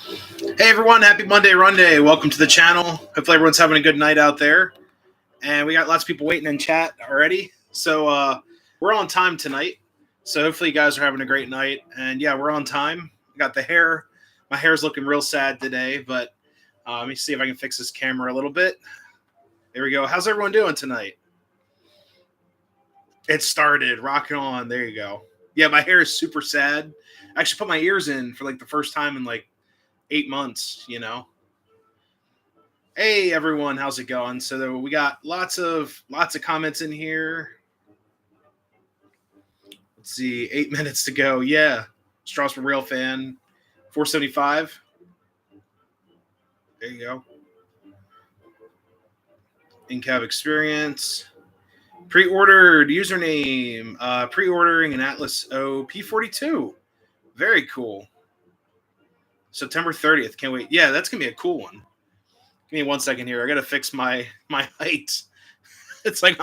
Hey everyone, happy Monday, Runday. Welcome to the channel. Hopefully everyone's having a good night out there. And we got lots of people waiting in chat already. So we're on time tonight. So hopefully you guys are having a great night. And yeah, we're on time. I got the hair. My hair's looking real sad today, but let me see if I can fix this camera a little bit. There we go. How's everyone doing tonight? It started. Rocking on. There you go. Yeah, my hair is super sad. I actually put my ears in for like the first time in like 8 months, you know. Hey everyone, how's it going? So we got lots of comments in here. Let's see, 8 minutes to go. Yeah, Strasbourg Rail fan, 475. There you go. In-cab experience. Pre-ordered username. Pre-ordering an Atlas O P42. Very cool. September 30th. Can't wait. Yeah, that's gonna be a cool one. Give me 1 second here. I gotta fix my height. It's like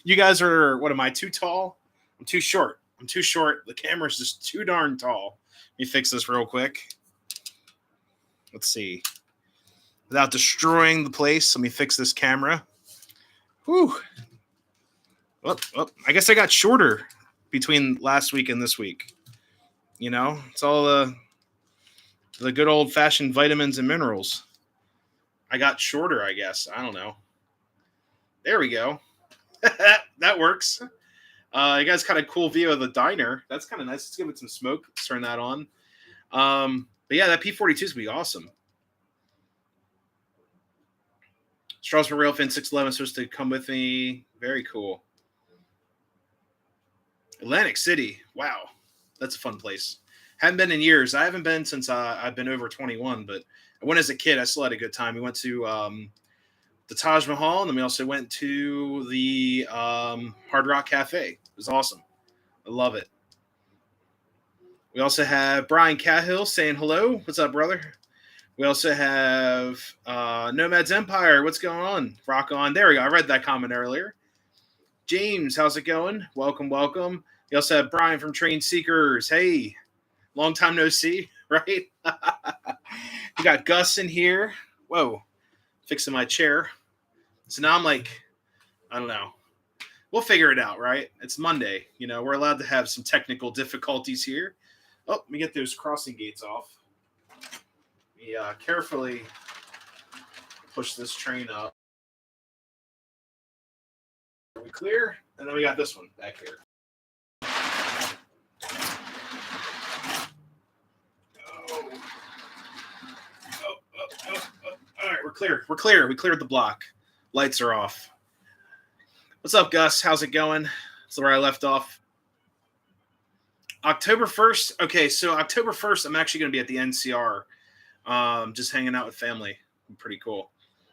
you guys are, what am I, too tall? I'm too short. The camera's just too darn tall. Let me fix this real quick. Let's see. Without destroying the place, let me fix this camera. Whew. Well, I guess I got shorter between last week and this week. You know, it's all the good old-fashioned vitamins and minerals. I got shorter, I guess. I don't know. There we go. That works. You guys got a cool view of the diner. That's kind of nice. Let's give it some smoke. Let's turn that on. But yeah, that P42 is going to be awesome. Strasbourg Railfin 611 is supposed to come with me. Very cool. Atlantic City. Wow. That's a fun place. Haven't been in years. I haven't been since I've been over 21, but I went as a kid. I still had a good time. We went to the Taj Mahal, and then we also went to the Hard Rock Cafe. It was awesome. I love it. We also have Brian Cahill saying hello. What's up, brother? We also have Nomad's Empire. What's going on? Rock on. There we go. I read that comment earlier. James, how's it going? Welcome, welcome. We also have Brian from Train Seekers. Hey, long time no see, right? We got Gus in here. Whoa, fixing my chair. So now I'm like, I don't know. We'll figure it out, right? It's Monday. You know, we're allowed to have some technical difficulties here. Oh, let me get those crossing gates off. Let me carefully push this train up. Are we clear? And then we got this one back here. All right, we're clear. We're clear. We cleared the block. Lights are off. What's up, Gus? How's it going? That's where I left off. October 1st. Okay, so October 1st, I'm actually going to be at the NCR, just hanging out with family. Pretty cool.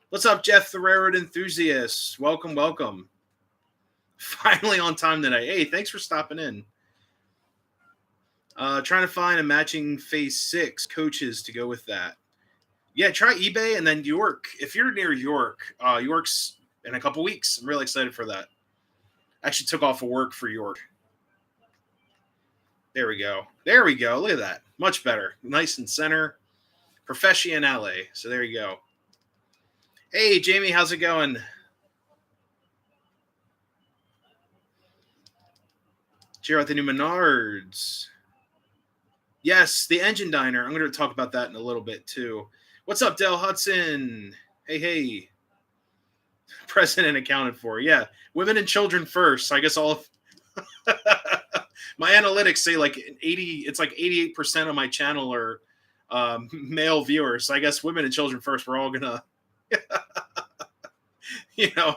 What's up, Jeff, the railroad enthusiast? Welcome, welcome. Finally on time tonight. Hey, thanks for stopping in. Trying to find a matching Phase 6 coaches to go with that. Yeah, try eBay and then York. If you're near York, York's in a couple weeks. I'm really excited for that. I actually took off of work for York. There we go. There we go. Look at that. Much better. Nice and center. Professionale. So there you go. Hey, Jamie, how's it going? Cheer out the new Menards. Yes, the Engine Diner. I'm going to talk about that in a little bit, too. What's up, Dell Hudson? Hey, hey. President accounted for. Yeah, women and children first. So I guess all of my analytics say like 80. It's like 88% of my channel are male viewers. So I guess women and children first. We're all gonna,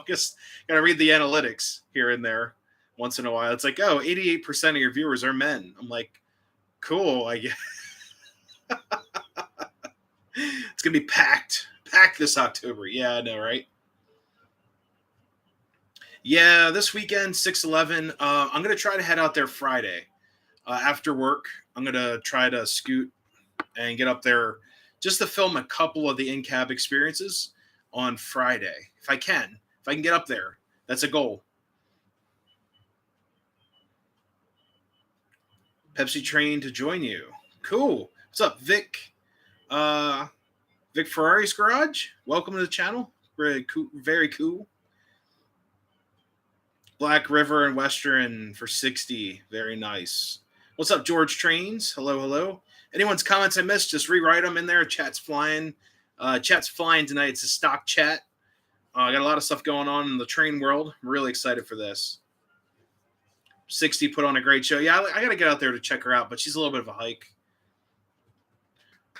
just gotta read the analytics here and there once in a while. It's like, oh, 88% of your viewers are men. I'm like, cool. I guess it's gonna be packed this October. Yeah, I know, right? Yeah, this weekend, 6/11. I'm going to try to head out there Friday after work. I'm going to try to scoot and get up there just to film a couple of the in-cab experiences on Friday. If I can get up there. That's a goal. Pepsi train to join you. Cool. What's up, Vic? Vic Ferrari's Garage, welcome to the channel. Very cool. Very cool. Black River and Western for 60. Very nice. What's up, George Trains? Hello, hello. Anyone's comments I missed, just rewrite them in there. Chat's flying. Chat's flying tonight. It's a stock chat. I got a lot of stuff going on in the train world. I'm really excited for this. 60 put on a great show. Yeah, I got to get out there to check her out, but she's a little bit of a hike.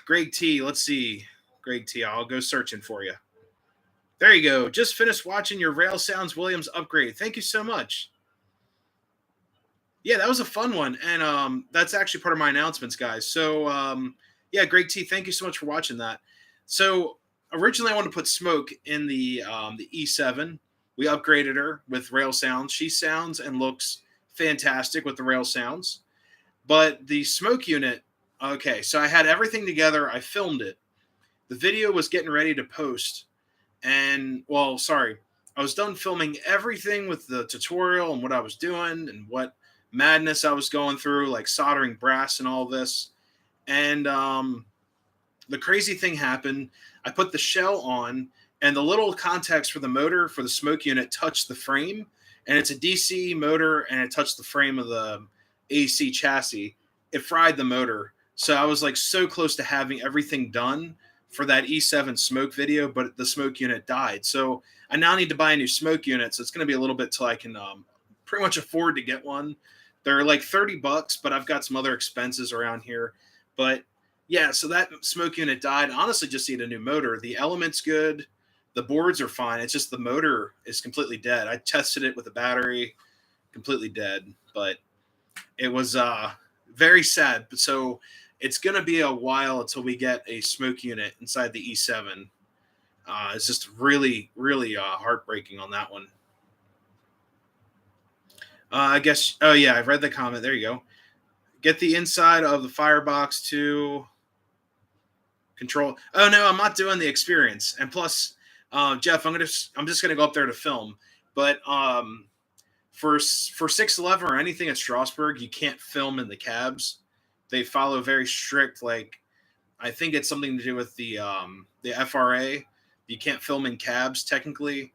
Greg T, let's see. Greg T, I'll go searching for you. There you go. Just finished watching your Rail Sounds Williams upgrade. Thank you so much. Yeah, that was a fun one. And that's actually part of my announcements, guys. So, yeah, Greg T, thank you so much for watching that. So, originally I wanted to put Smoke in the E7. We upgraded her with Rail Sounds. She sounds and looks fantastic with the Rail Sounds. But the Smoke unit, okay, so I had everything together. I filmed it. The video was getting ready to post. And, well, sorry, I was done filming everything with the tutorial and what I was doing and what madness I was going through, like soldering brass and all this. And the crazy thing happened. I put the shell on, and the little contacts for the motor for the Smoke unit touched the frame. And it's a DC motor, and it touched the frame of the AC chassis. It fried the motor. So I was like so close to having everything done for that E7 Smoke video, but the Smoke unit died. So I now need to buy a new Smoke unit. So it's going to be a little bit till I can pretty much afford to get one. They're like $30, but I've got some other expenses around here. But yeah, so that Smoke unit died. Honestly, just need a new motor. The element's good. The boards are fine. It's just the motor is completely dead. I tested it with a battery, completely dead. But it was very sad. So it's going to be a while until we get a Smoke unit inside the E7. It's just really, really heartbreaking on that one. I guess, oh yeah, I've read the comment. There you go. Get the inside of the firebox to control. Oh no, I'm not doing the experience. And plus, Jeff, I'm just gonna go up there to film. But for 611 or anything at Strasbourg, you can't film in the cabs. They follow very strict, like I think it's something to do with the FRA. You can't film in cabs technically,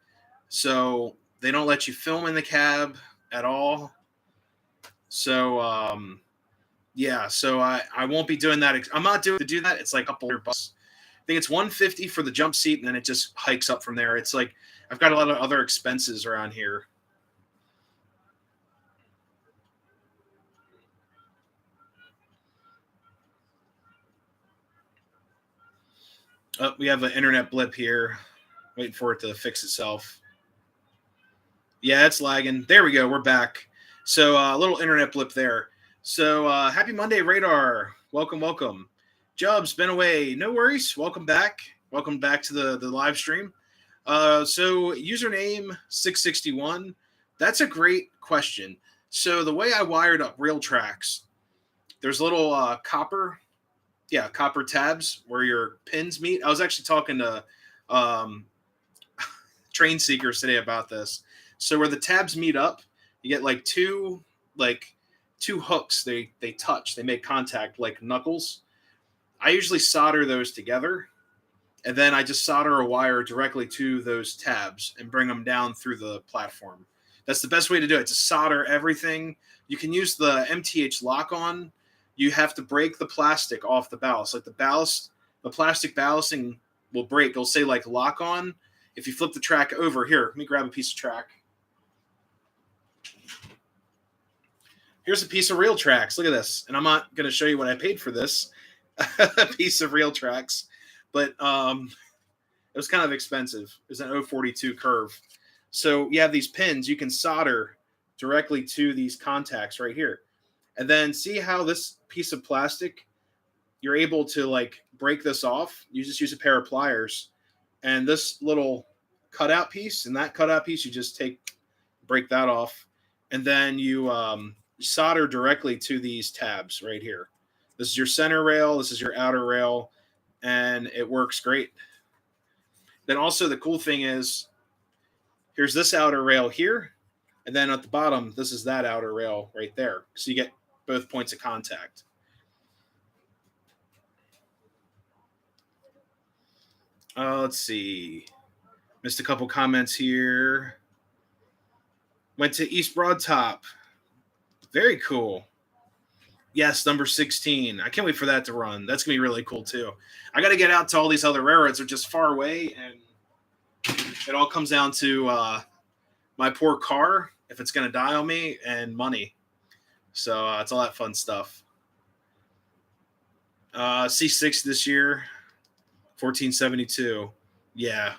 so they don't let you film in the cab at all. So yeah, so I won't be doing that. I'm not doing to do that. It's like a couple $100. I think it's $150 for the jump seat, and then it just hikes up from there. It's like I've got a lot of other expenses around here. Oh, we have an internet blip here. Waiting for it to fix itself. Yeah, it's lagging. There we go. We're back. So a little internet blip there. So happy Monday, Radar. Welcome, welcome. Jub's been away. No worries. Welcome back. Welcome back to the live stream. So username 661. That's a great question. So the way I wired up Real Tracks, there's little copper tabs where your pins meet. I was actually talking to Train Seekers today about this. So where the tabs meet up, you get like two hooks. They touch. They make contact like knuckles. I usually solder those together, and then I just solder a wire directly to those tabs and bring them down through the platform. That's the best way to do it, to solder everything. You can use the MTH lock-on. You have to break the plastic off the ballast. Like the plastic ballasting will break. It'll say like lock-on. If you flip the track over, here, let me grab a piece of track. Here's a piece of Real Tracks. Look at this. And I'm not going to show you what I paid for this piece of Real Tracks, but it was kind of expensive. It was an 042 curve. So you have these pins you can solder directly to these contacts right here. And then see how this piece of plastic, you're able to like break this off. You just use a pair of pliers, and this little cutout piece and that cutout piece, you just break that off. And then you solder directly to these tabs right here. This is your center rail. This is your outer rail, and it works great. Then also the cool thing is, here's this outer rail here, and then at the bottom, this is that outer rail right there. So you get both points of contact. Let's see. Missed a couple comments here. Went to East Broad Top. Very cool. Yes, number 16. I can't wait for that to run. That's going to be really cool, too. I got to get out to all these other railroads. They're just far away, and it all comes down to my poor car, if it's going to die on me, and money. So it's all that fun stuff. C6 this year, 1472. Yeah.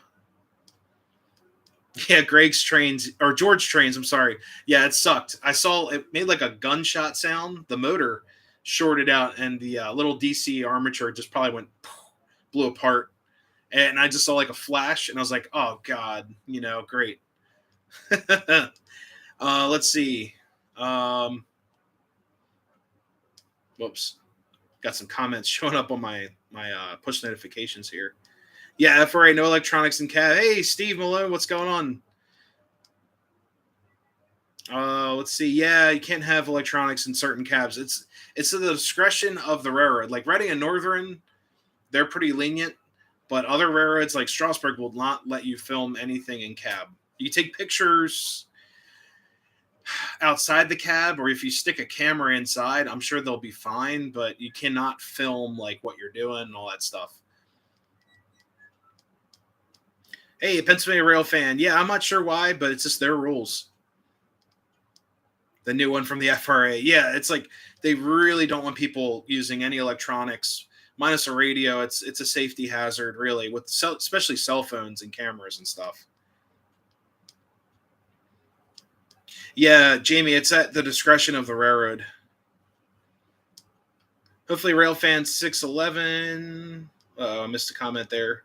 Yeah, Greg's trains, or George trains, I'm sorry. Yeah, it sucked. I saw it made like a gunshot sound. The motor shorted out, and the little DC armature just probably went, blew apart. And I just saw like a flash, and I was like, oh, God, great. Let's see. Whoops. Got some comments showing up on my push notifications here. Yeah, FRA, no electronics in cab. Hey, Steve Malone, what's going on? Let's see. Yeah, you can't have electronics in certain cabs. It's to the discretion of the railroad. Like Reading and Northern, they're pretty lenient, but other railroads like Strasburg will not let you film anything in cab. You take pictures outside the cab, or if you stick a camera inside, I'm sure they'll be fine, but you cannot film like what you're doing and all that stuff. Hey, Pennsylvania Rail fan. Yeah, I'm not sure why, but it's just their rules. The new one from the FRA. Yeah, it's like they really don't want people using any electronics, minus a radio. It's a safety hazard, really, with especially cell phones and cameras and stuff. Yeah, Jamie, it's at the discretion of the railroad. Hopefully, Rail fan 611. I missed a comment there.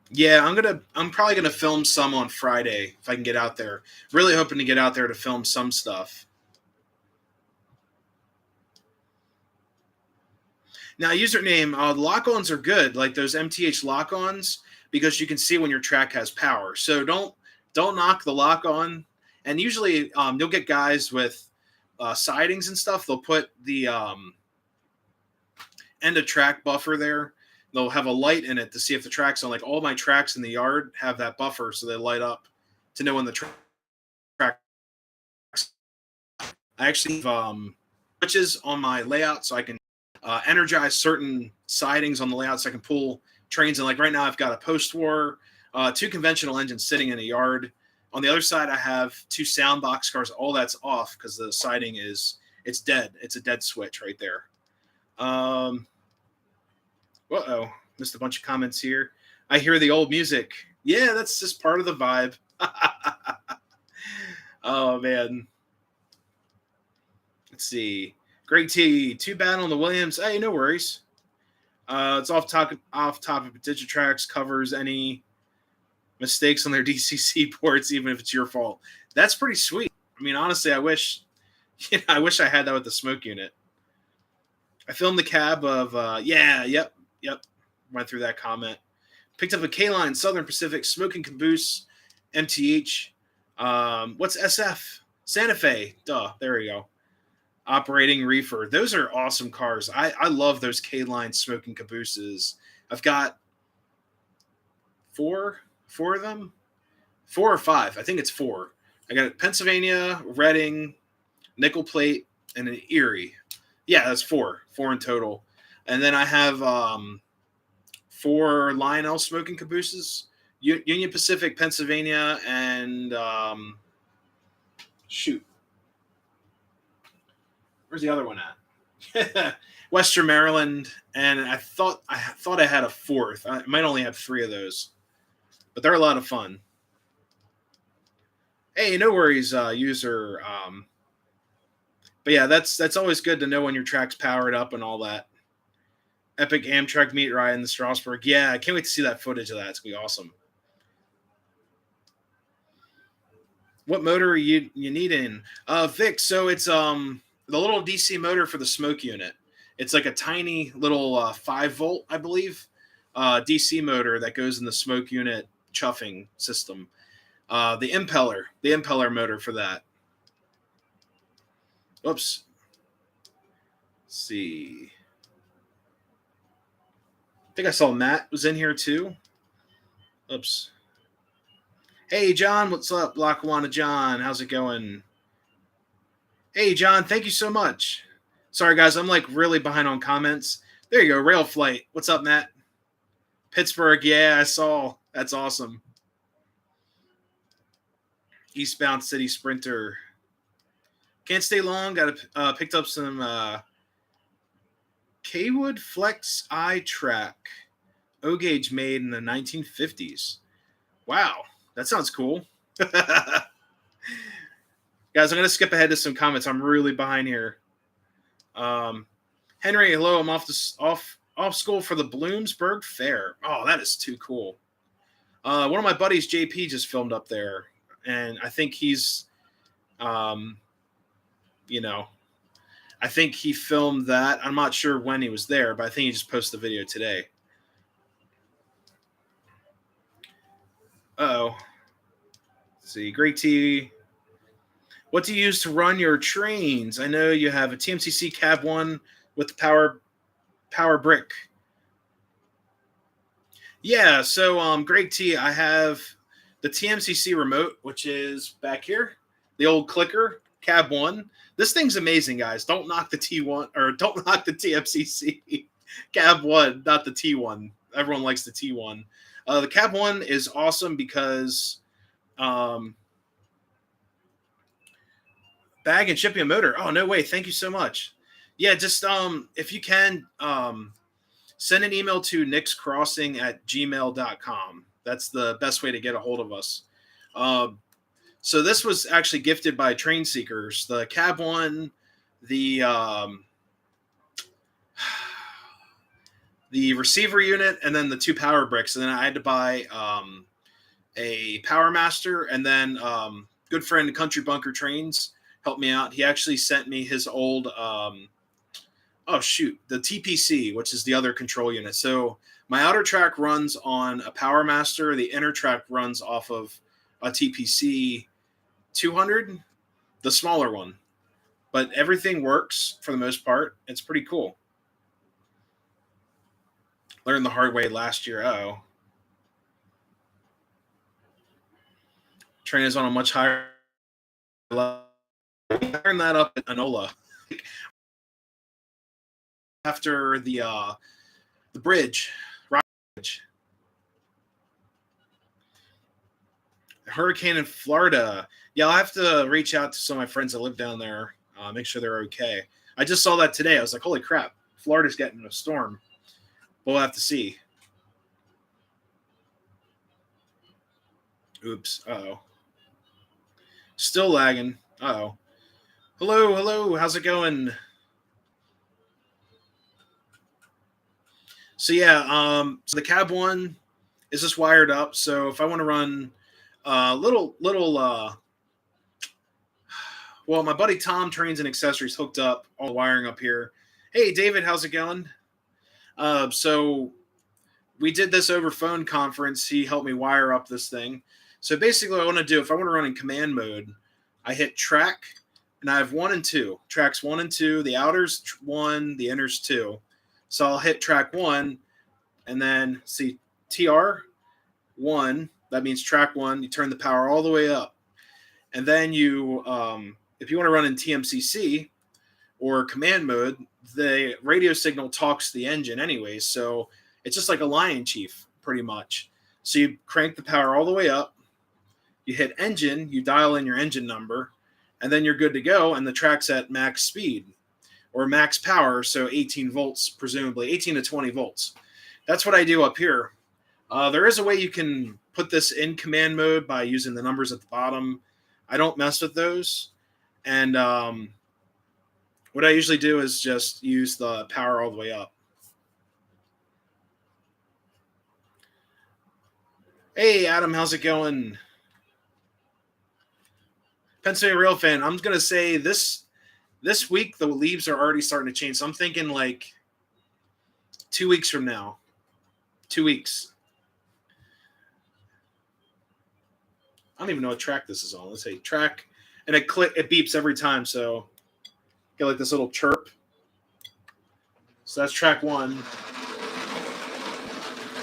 Yeah, I'm probably gonna film some on Friday if I can get out there. Really hoping to get out there to film some stuff. Now, username, the lock-ons are good, like those MTH lock-ons, because you can see when your track has power. So don't knock the lock-on. And usually, you'll get guys with sidings and stuff. They'll put the end of track buffer there. They'll have a light in it to see if the track's on. Like all my tracks in the yard have that buffer, so they light up to know when the track. I actually have switches on my layout, so I can energize certain sidings on the layout, so I can pull trains. And like right now, I've got a post-war, 2 conventional engines sitting in a yard. On the other side, I have 2 sound box cars. All that's off because the siding it's dead. It's a dead switch right there. Missed a bunch of comments here. I hear the old music. Yeah, that's just part of the vibe. Oh, man. Let's see. Greg T, too bad on the Williams. Hey, no worries. It's off topic. Digitrax covers any mistakes on their DCC ports, even if it's your fault. That's pretty sweet. I mean, honestly, I wish I had that with the smoke unit. I filmed the cab of yep. Went through that comment. Picked up a K-Line Southern Pacific smoking caboose MTH. What's SF? Santa Fe. Duh. There we go. Operating reefer. Those are awesome cars. I love those K-Line smoking cabooses. I've got four of them. 4 or 5. I think it's 4. I got Pennsylvania, Reading, Nickel Plate, and an Erie. Yeah, that's 4. 4 in total. And then I have 4 Lionel smoking cabooses. Union Pacific, Pennsylvania, and where's the other one at? Western Maryland, and I thought I had a 4th. I might only have 3 of those, but they're a lot of fun. Hey, no worries, user. But yeah, that's always good to know when your track's powered up and all that. Epic Amtrak meet ride in the Strasburg. Yeah, I can't wait to see that footage of that. It's gonna be awesome. What motor are you need in? Vic, so it's the little DC motor for the smoke unit. It's like a tiny little 5-volt, I believe, DC motor that goes in the smoke unit chuffing system. The impeller motor for that. Oops. Let's see. think I saw Matt was in here too. Oops. Hey, John, what's up? Lackawanna John, how's it going? Hey, John, thank you so much. Sorry, guys, I'm like really behind on comments. There you go, Rail Flight. What's up, Matt? Pittsburgh, yeah, I saw. That's awesome. Eastbound City Sprinter. Can't stay long. Got picked up some Kwood Flex I track. O-gauge made in the 1950s. Wow, that sounds cool. Guys, I'm going to skip ahead to some comments. I'm really behind here. Henry, hello. I'm off school for the Bloomsburg Fair. Oh, that is too cool. One of my buddies, JP, just filmed up there, and I think he's, I think he filmed that. I'm not sure when he was there, but I think he just posted the video today. Uh-oh. Let's see, Great T. What do you use to run your trains? I know you have a TMCC Cab 1 with the power brick. Yeah, so Greg T, I have the TMCC remote, which is back here, the old clicker, Cab 1. This thing's amazing, guys. Don't knock the T1, or don't knock the TMCC. Cab 1, not the T1. Everyone likes the T1. The Cab 1 is awesome because bag and shipping a motor. Oh, no way. Thank you so much. Yeah, just if you can, send an email to nixcrossing@gmail.com. That's the best way to get a hold of us. So this was actually gifted by Train Seekers. The Cab 1, the receiver unit, and then the 2 power bricks. And then I had to buy a Power Master, and then good friend Country Bunker Trains helped me out. He actually sent me his old the TPC, which is the other control unit. So my outer track runs on a Power Master. The inner track runs off of a TPC 200, the smaller one. But everything works for the most part. It's pretty cool. Learned the hard way last year. Uh-oh. Train is on a much higher level. Turn that up at Enola. After the bridge, rock bridge. Hurricane in Florida. Yeah, I'll have to reach out to some of my friends that live down there, make sure they're okay. I just saw that today. I was like, holy crap, Florida's getting a storm. We'll have to see. Oops. Uh-oh. Still lagging. Uh-oh. Hello. How's it going? So yeah, so the Cab 1 is just wired up. So if I want to run well, my buddy Tom Trains and Accessories hooked up all the wiring up here. Hey, David, how's it going? So we did this over phone conference. He helped me wire up this thing. So basically what I want to do, if I want to run in command mode, I hit track, and I have 1 and 2. Tracks 1 and 2. The outer's 1, the inner's 2. So I'll hit track 1, and then see TR 1. That means track 1. You turn the power all the way up. And then you, if you want to run in TMCC or command mode, the radio signal talks to the engine anyways. So it's just like a Lion Chief, pretty much. So you crank the power all the way up. You hit engine. You dial in your engine number. And then you're good to go. And the track's at max speed or max power. So 18 volts, presumably 18 to 20 volts. That's what I do up here. There is a way you can put this in command mode by using the numbers at the bottom. I don't mess with those. And what I usually do is just use the power all the way up. Hey, Adam, how's it going? Pennsylvania Rail fan, I'm going to say this week the leaves are already starting to change. So I'm thinking like 2 weeks from now. 2 weeks. I don't even know what track this is on. Let's say track, and it beeps every time. So get like this little chirp. So that's track 1.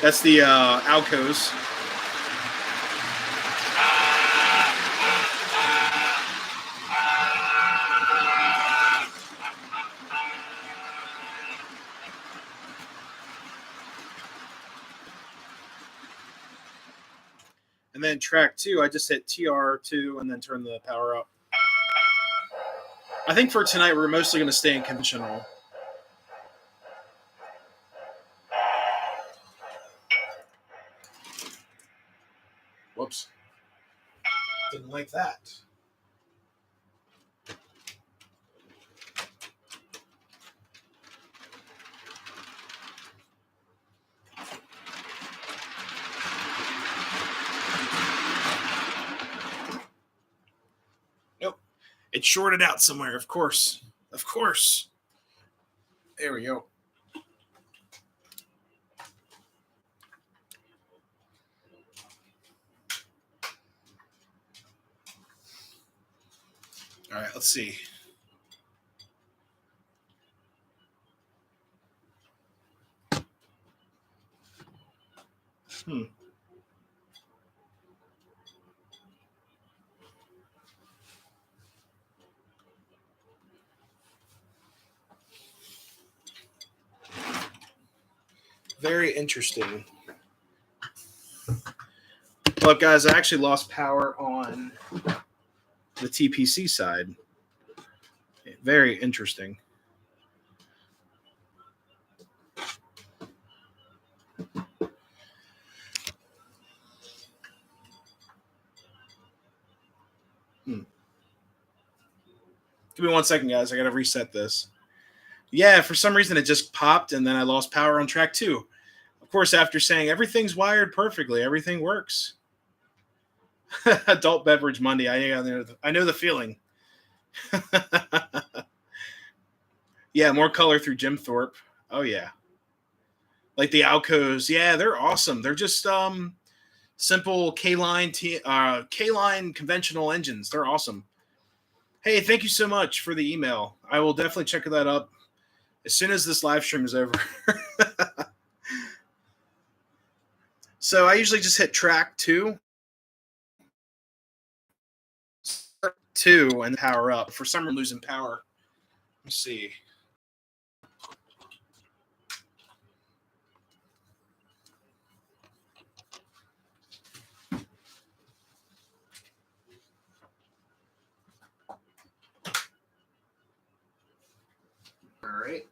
That's the Alcos. And then track 2, I just hit TR2 and then turn the power up. I think for tonight, we're mostly going to stay in conventional. Whoops. Didn't like that. Nope. It shorted out somewhere, of course. Of course. There we go. All right, let's see. Very interesting. Look, guys, I actually lost power on the TPC side. Very interesting. Give me 1 second, guys. I got to reset this. Yeah, for some reason it just popped, and then I lost power on track 2. Of course, after saying everything's wired perfectly, everything works. Adult Beverage Monday. I know the feeling. Yeah, more color through Jim Thorpe. Oh, yeah. Like the Alcos. Yeah, they're awesome. They're just simple K-line conventional engines. They're awesome. Hey, thank you so much for the email. I will definitely check that up as soon as this live stream is over. So I usually just hit track 2 and power up. For some reason, losing power. Let's see. All right.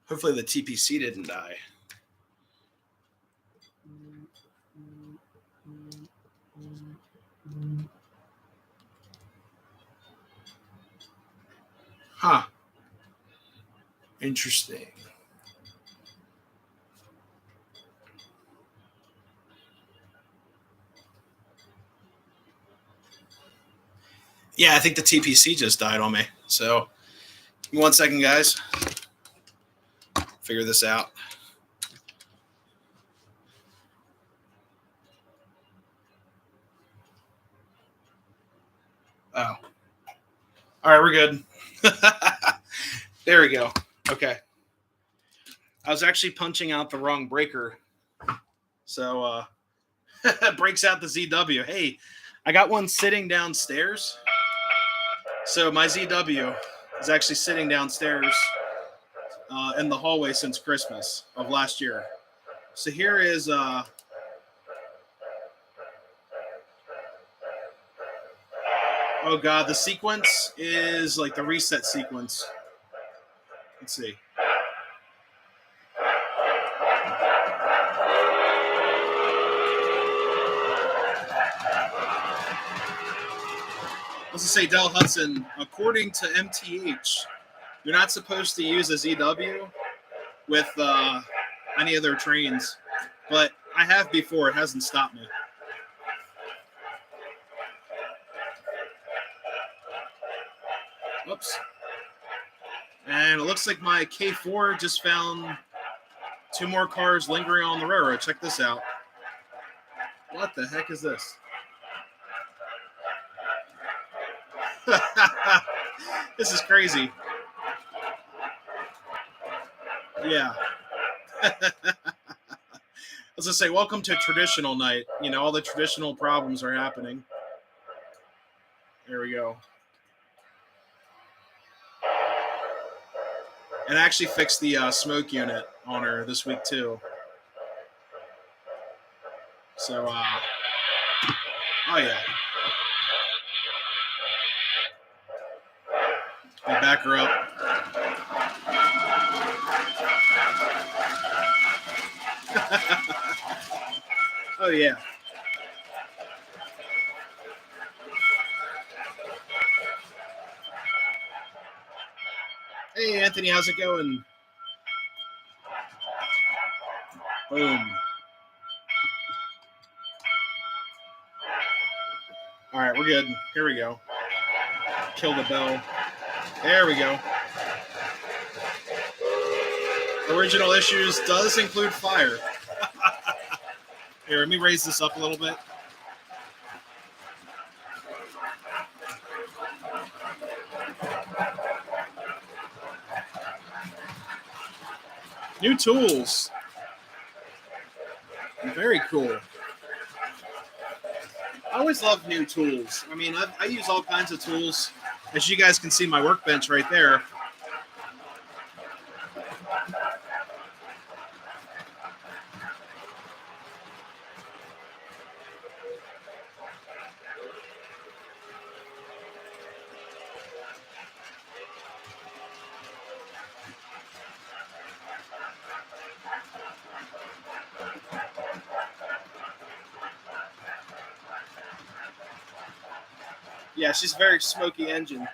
Hopefully the TPC didn't die. Huh. Interesting. Yeah, I think the TPC just died on me. So, give me 1 second, guys. Figure this out. Oh. All right, we're good. There we go. Okay. I was actually punching out the wrong breaker. So, it breaks out the ZW. Hey, I got one sitting downstairs. So, my ZW is actually sitting downstairs in the hallway since Christmas of last year. So, here is... Oh, God, the sequence is like the reset sequence. Let's see. Let's just say Del Hudson, according to MTH, you're not supposed to use a ZW with any of their trains, but I have before. It hasn't stopped me. Oops. And it looks like my K4 just found 2 more cars lingering on the railroad. Check this out. What the heck is this? This is crazy. Yeah. I was going to say, welcome to traditional night. You know, all the traditional problems are happening. There we go. And I actually fixed the smoke unit on her this week, too. So, oh, yeah. We back her up. Oh, yeah. Hey, Anthony, how's it going? Boom. All right, we're good. Here we go. Kill the bell. There we go. Original issues does include fire. Here, let me raise this up a little bit. New tools. Very cool. I always love new tools. I mean, I use all kinds of tools. As you guys can see, my workbench right there. Yeah, she's a very smoky engine.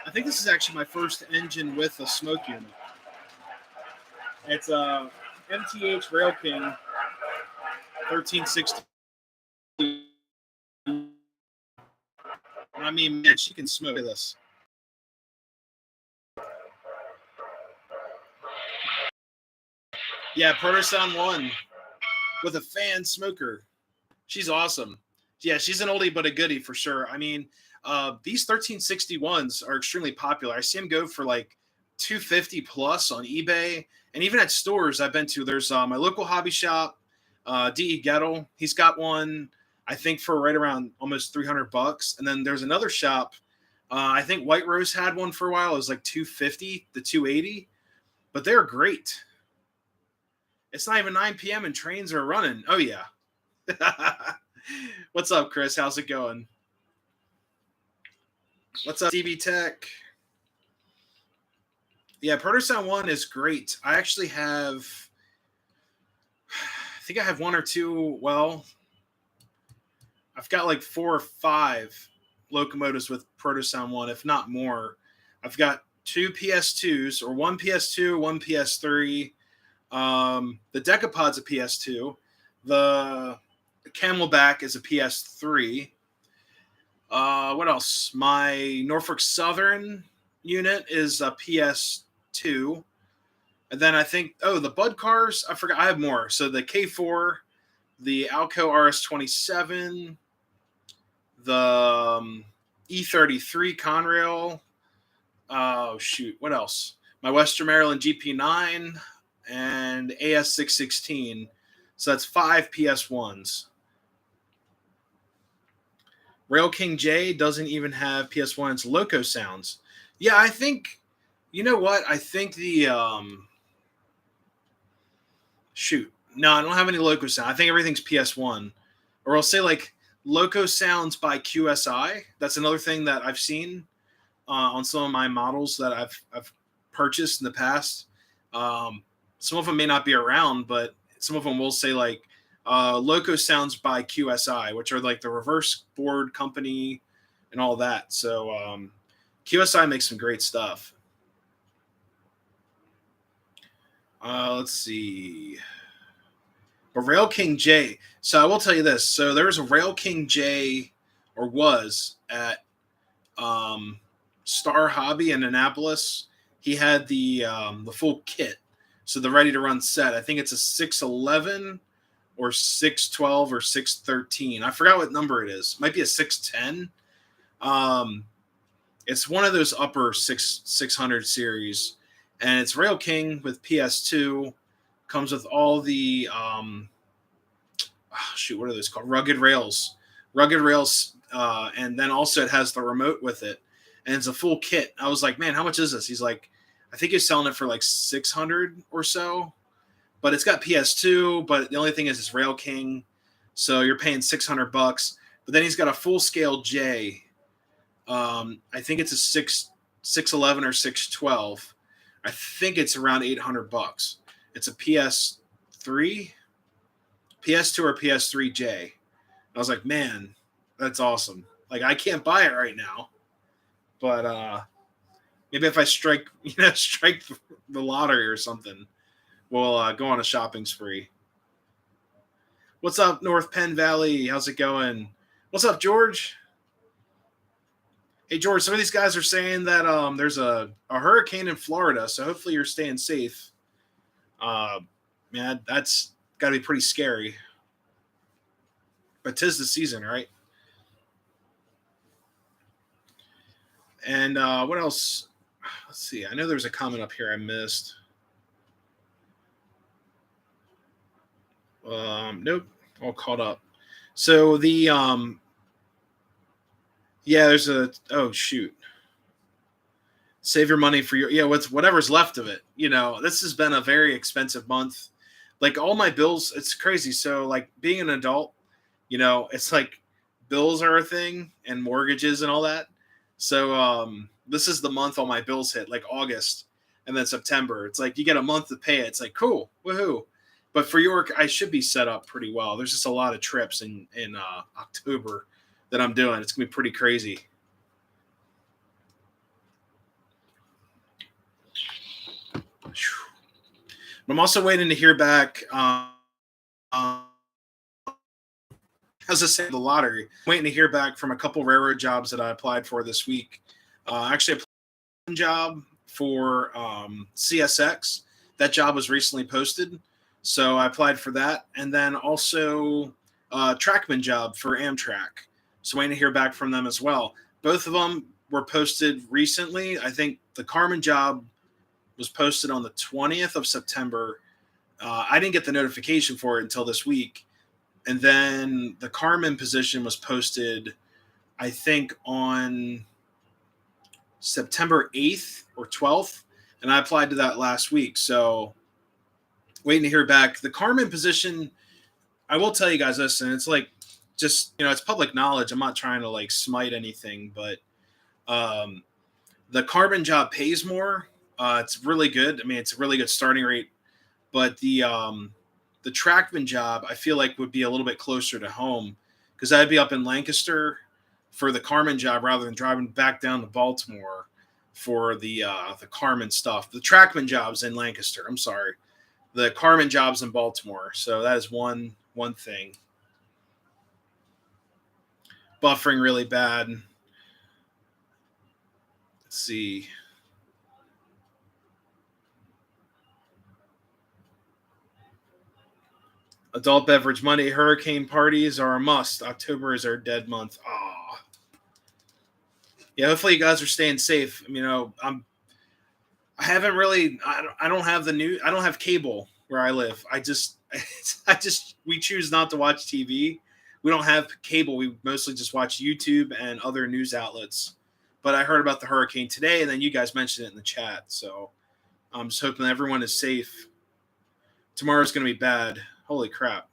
I think this is actually my first engine with a smoke unit. It's a MTH Rail King 1360. I mean, man, she can smoke this. Yeah, Protosound 1 with a fan smoker. She's awesome. Yeah, she's an oldie but a goodie for sure. I mean, these 1361s are extremely popular. I see them go for like $250 plus on eBay, and even at stores I've been to. There's my local hobby shop, D.E. Gettle. He's got one, I think, for right around almost $300. And then there's another shop. I think White Rose had one for a while. It was like $250 to $280, but they're great. It's not even 9 p.m. and trains are running. Oh yeah. What's up, Chris? How's it going? What's up, DB Tech? Yeah, Protosound 1 is great. I actually have, I think I have 1 or 2. Well, I've got like 4 or 5 locomotives with Protosound 1, if not more. I've got 2 PS2s, or 1 PS2, 1 PS3. The Decapod's a PS2. The Camelback is a PS3. What else? My Norfolk Southern unit is a PS2. And then I think, the Bud cars, I forgot, I have more. So the K4, the Alco RS27, the E33 Conrail. Oh, shoot. What else? My Western Maryland GP9 and AS616. So that's 5 PS1s. Rail King J doesn't even have PS1. It's Loco Sounds. Yeah, I think, you know what? I think the, shoot. No, I don't have any Loco Sound. I think everything's PS1. Or I'll say like Loco Sounds by QSI. That's another thing that I've seen on some of my models that I've purchased in the past. Some of them may not be around, but some of them will say like Loco Sounds by QSI, which are like the reverse board company and all that. So QSI makes some great stuff. Let's see. But Rail King J. So I will tell you this. So there was a Rail King J, or was at Star Hobby in Annapolis. He had the full kit, so the ready to run set. I think it's a 611 or 612 or 613. I forgot what number it is. Might be a 610. Um, it's one of those upper 600 series, and it's Rail King with PS2. Comes with all the what are those called? Rugged rails, and then also it has the remote with it, and it's a full kit. I was like, man, how much is this? He's like, I think he's selling it for like 600 or so, but it's got PS2. But the only thing is, it's Rail King, so you're paying $600. But then he's got a full scale J. I think it's a 611 or 612. I think it's around $800. It's a PS3, PS2 or PS3J. I was like, man, that's awesome. Like, I can't buy it right now, but maybe if I strike the lottery or something, we'll go on a shopping spree. What's up, North Penn Valley? How's it going? What's up, George? Hey, George, some of these guys are saying that there's a hurricane in Florida, so hopefully you're staying safe. Man, that's got to be pretty scary. But 'tis the season, right? And what else? Let's see. I know there's a comment up here I missed. Nope, all caught up. So the there's a shoot. Save your money for your whatever's left of it. This has been a very expensive month. Like, all my bills, it's crazy. So, like, being an adult, it's like bills are a thing and mortgages and all that. So this is the month all my bills hit, like August and then September. It's like you get a month to pay it. It's like, cool, woohoo. But for York, I should be set up pretty well. There's just a lot of trips in October that I'm doing. It's gonna be pretty crazy. I'm also waiting to hear back. As I said, the lottery. I'm waiting to hear back from a couple railroad jobs that I applied for this week. Actually, applied for a job for CSX. That job was recently posted, so I applied for that. And then also a trackman job for Amtrak. So waiting to hear back from them as well. Both of them were posted recently. I think the Carmen job was posted on the 20th of September. I didn't get the notification for it until this week. And then the Carmen position was posted, I think, on September 8th or 12th. And I applied to that last week. So waiting to hear back. The Carmen position, I will tell you guys this, and it's like, just, it's public knowledge. I'm not trying to like smite anything, but the Carmen job pays more. It's really good. I mean, it's a really good starting rate, but the trackman job, I feel like, would be a little bit closer to home, because I'd be up in Lancaster for the Carmen job rather than driving back down to Baltimore for the Carmen stuff. The trackman job's in Lancaster. I'm sorry. The Carmen job's in Baltimore. So that is one thing. Buffering really bad. Let's see. Adult beverage Monday. Hurricane parties are a must. October is our dead month. Oh, yeah. Hopefully you guys are staying safe. I haven't really. I don't have the new. I don't have cable where I live. We choose not to watch TV. We don't have cable. We mostly just watch YouTube and other news outlets. But I heard about the hurricane today, and then you guys mentioned it in the chat. So I'm just hoping everyone is safe. Tomorrow's going to be bad. Holy crap.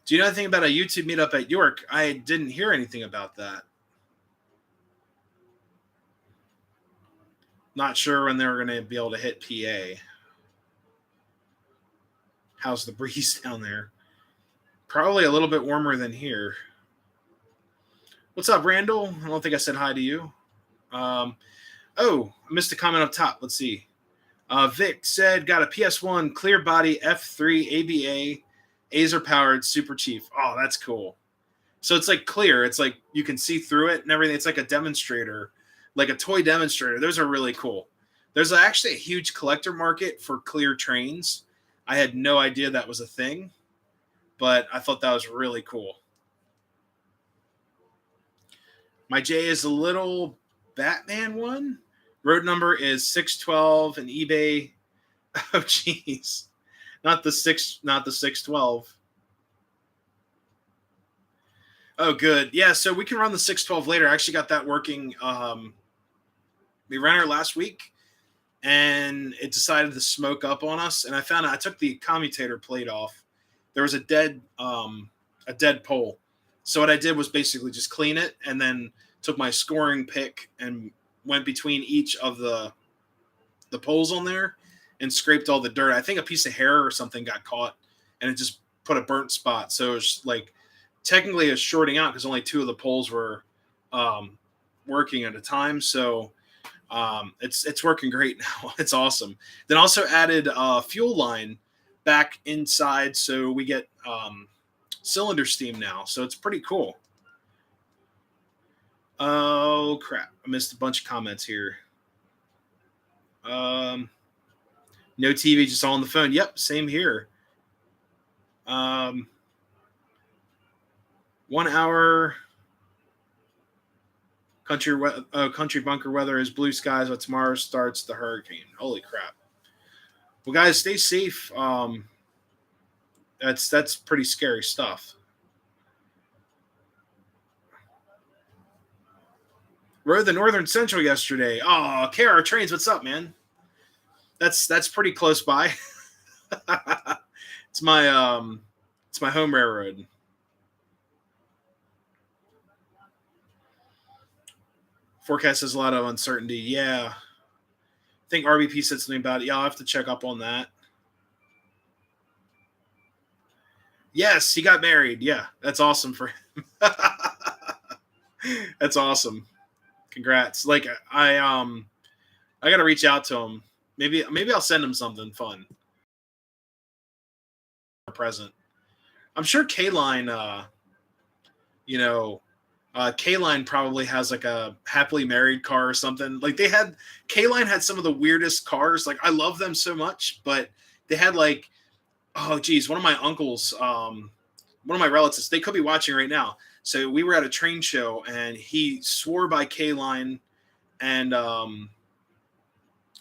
Do you know anything about a YouTube meetup at York? I didn't hear anything about that. Not sure when they're going to be able to hit PA. How's the breeze down there? Probably a little bit warmer than here. What's up, Randall? I don't think I said hi to you. I missed a comment up top. Let's see. Vic said, got a PS1 clear body F3 ABA, Acer powered Super Chief. Oh, that's cool. So it's like clear. It's like you can see through it and everything. It's like a demonstrator, like a toy demonstrator. Those are really cool. There's actually a huge collector market for clear trains. I had no idea that was a thing, but I thought that was really cool. My J is a little Batman one. Road number is 612 and eBay. Oh, jeez. Not the 612. Oh, good. Yeah, so we can run the 612 later. I actually got that working. We ran her last week, and it decided to smoke up on us. And I found out I took the commutator plate off. There was a dead pole. So what I did was basically just clean it, and then took my scoring pick and went between each of the poles on there and scraped all the dirt. I think a piece of hair or something got caught, and it just put a burnt spot. So it was like technically it's shorting out because only two of the poles were working at a time. So it's working great now. It's awesome. Then also added fuel line back inside, so we get cylinder steam now. So it's pretty cool. Oh crap! I missed a bunch of comments here. No TV, just all on the phone. Yep, same here. 1 hour country bunker weather is blue skies, but tomorrow starts the hurricane. Holy crap! Well, guys, stay safe. That's pretty scary stuff. Rode the Northern Central yesterday. Oh, KR Trains, what's up, man? That's pretty close by. It's my home railroad. Forecast has a lot of uncertainty. Yeah. I think RBP said something about it. Yeah, I'll have to check up on that. Yes, he got married. Yeah, that's awesome for him. That's awesome. Congrats. Like I got to reach out to him. Maybe I'll send him something fun. A present. I'm sure K-Line K-Line probably has like a happily married car or something. Like K-Line had some of the weirdest cars. Like I love them so much, but they had like, oh geez, one of my uncles, one of my relatives, they could be watching right now. So we were at a train show and he swore by K-Line, and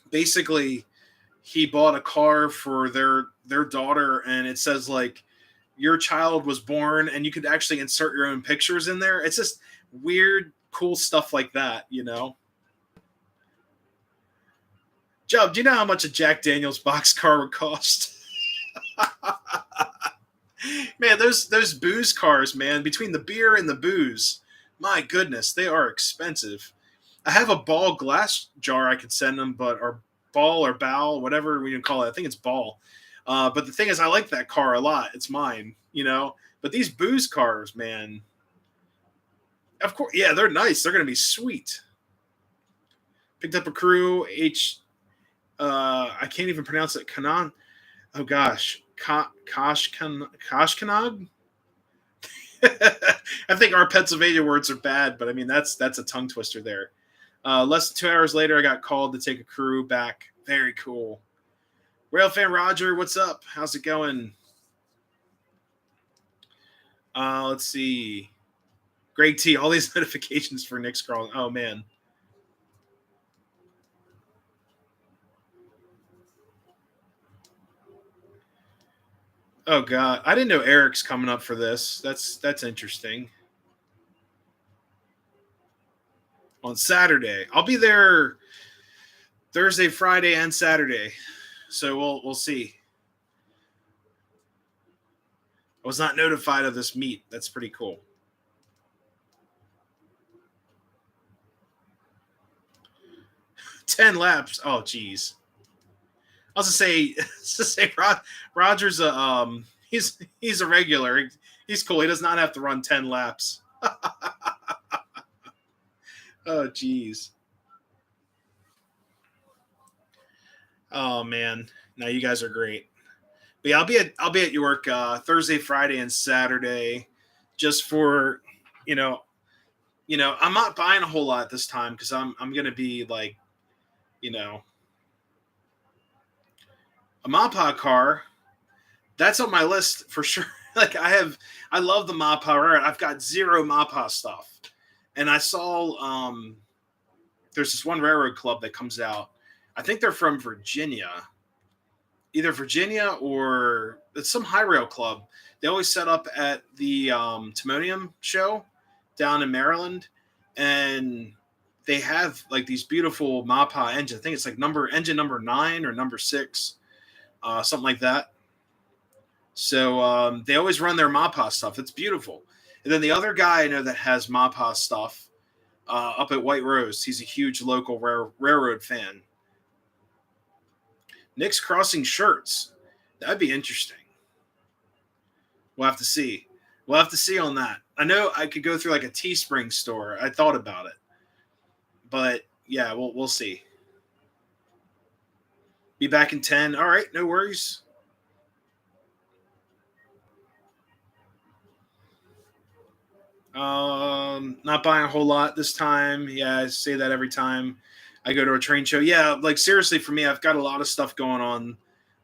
basically he bought a car for their daughter, and it says like, your child was born, and you could actually insert your own pictures in there. It's just weird, cool stuff like that, you know? Job, do you know how much a Jack Daniels boxcar would cost? Man, those booze cars, man, between the beer and the booze, my goodness, they are expensive. I have a ball glass jar I could send them, or ball or bow, whatever we can call it. I think it's ball. But the thing is, I like that car a lot. It's mine, you know. But these booze cars, man, of course, yeah, they're nice. They're gonna be sweet. Picked up a crew I can't even pronounce it. Kanan. Oh gosh, Koshkanag. I think our Pennsylvania words are bad, but I mean that's a tongue twister there. Less than 2 hours later, I got called to take a crew back. Very cool. Rail fan Roger, what's up? How's it going? Let's see. Greg T, all these notifications for Nick scrolling. Oh, man. Oh, God. I didn't know Eric's coming up for this. That's interesting. On Saturday. I'll be there Thursday, Friday, and Saturday. So we'll see. I was not notified of this meet. That's pretty cool. $10 laps. Oh, geez. I was to say Roger's he's a regular. He's cool. He does not have to run 10 laps. Oh, geez. Oh man, no, you guys are great. But yeah, I'll be at York Thursday, Friday, and Saturday, just for you know I'm not buying a whole lot this time because I'm gonna be like you know a Mappa car. That's on my list for sure. Like I love the Mappa. Right? I've got zero Mappa stuff, and I saw there's this one railroad club that comes out. I think they're from Virginia, either Virginia or it's some high rail club. They always set up at the Timonium show down in Maryland, and they have like these beautiful Mappa engines. I think it's like engine number 9 or number 6, something like that. So they always run their Mappa stuff. It's beautiful. And then the other guy I know that has Mappa stuff up at White Rose. He's a huge local railroad fan. Nick's crossing shirts. That'd be interesting. We'll have to see. We'll have to see on that. I know I could go through like a Teespring store. I thought about it, but yeah, we'll see. Be back in 10. All right, no worries. Not buying a whole lot this time. Yeah, I say that every time I go to a train show. Yeah, like seriously, for me, I've got a lot of stuff going on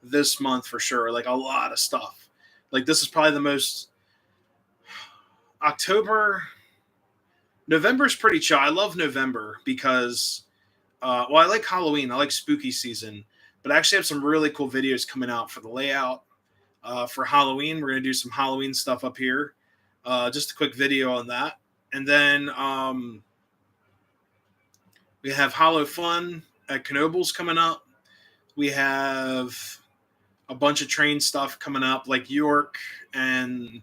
this month for sure. Like a lot of stuff. Like this is probably the most October. November's pretty chill. I love November because, well, I like Halloween. I like spooky season, but I actually have some really cool videos coming out for the layout for Halloween. We're gonna do some Halloween stuff up here. Just a quick video on that, and then we have Hollow Fun at Knoebels coming up. We have a bunch of train stuff coming up, like York, and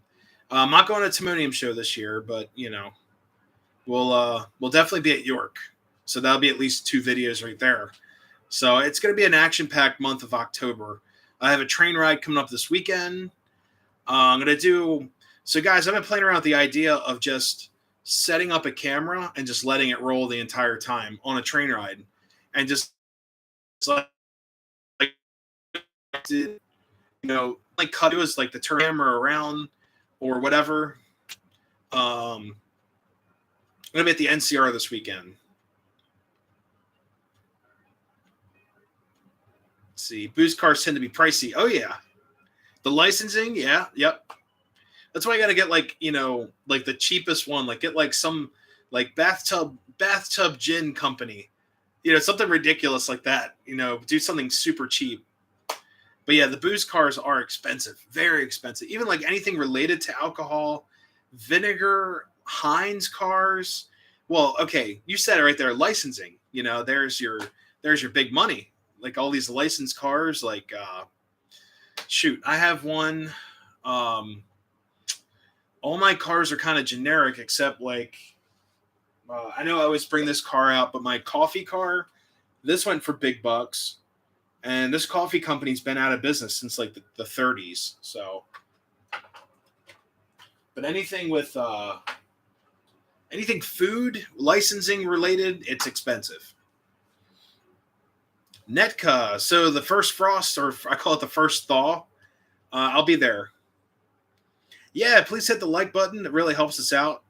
I'm not going to Timonium show this year, but we'll definitely be at York. So that'll be at least 2 videos right there. So it's going to be an action-packed month of October. I have a train ride coming up this weekend. I'm going to do so, guys. I've been playing around with the idea of just setting up a camera and just letting it roll the entire time on a train ride, and just like like cut it was like the turn camera around or whatever. I'm gonna be at the NCR this weekend. Let's see, boost cars tend to be pricey. Oh yeah, the licensing, yeah, yep. That's why you got to get like like the cheapest one. Like get like some like bathtub gin company. Something ridiculous like that. Do something super cheap. But yeah, the booze cars are expensive, very expensive. Even like anything related to alcohol, vinegar, Heinz cars. Well, okay, you said it right there. Licensing. There's your big money. Like all these licensed cars. Like shoot, I have one. All my cars are kind of generic, except like I know I always bring this car out, but my coffee car, this went for big bucks. And this coffee company's been out of business since like the 30s. So, but anything with anything food licensing related, it's expensive. Netka. So the first frost, or I call it the first thaw. I'll be there. Yeah, please hit the like button. It really helps us out,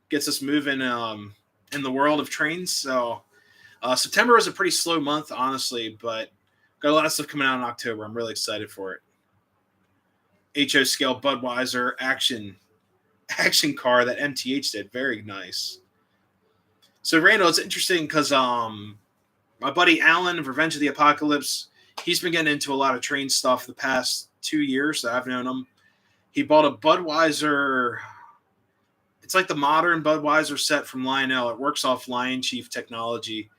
gets us moving in the world of trains. So September was a pretty slow month, honestly, but got a lot of stuff coming out in October. I'm really excited for it. HO scale Budweiser action car that MTH did. Very nice. So Randall, it's interesting because my buddy Alan of Revenge of the Apocalypse, he's been getting into a lot of train stuff the past 2 years that I've known him. He bought a Budweiser. It's like the modern Budweiser set from Lionel. It works off Lion Chief technology.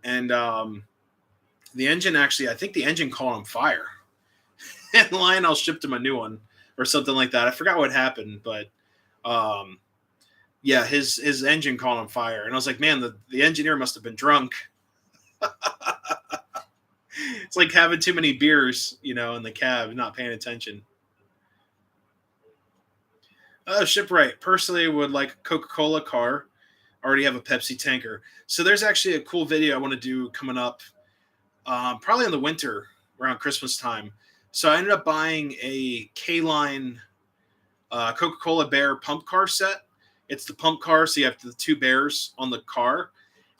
And the engine actually, I think the engine caught on fire. And Lionel shipped him a new one or something like that. I forgot what happened, but yeah, his engine caught on fire. And I was like, man, the engineer must have been drunk. It's like having too many beers, in the cab and not paying attention. Shipwright. Personally, would like a Coca-Cola car. Already have a Pepsi tanker. So there's actually a cool video I want to do coming up. probably in the winter around Christmas time. So I ended up buying a K-Line Coca-Cola Bear pump car set. It's the pump car, so you have the two bears on the car,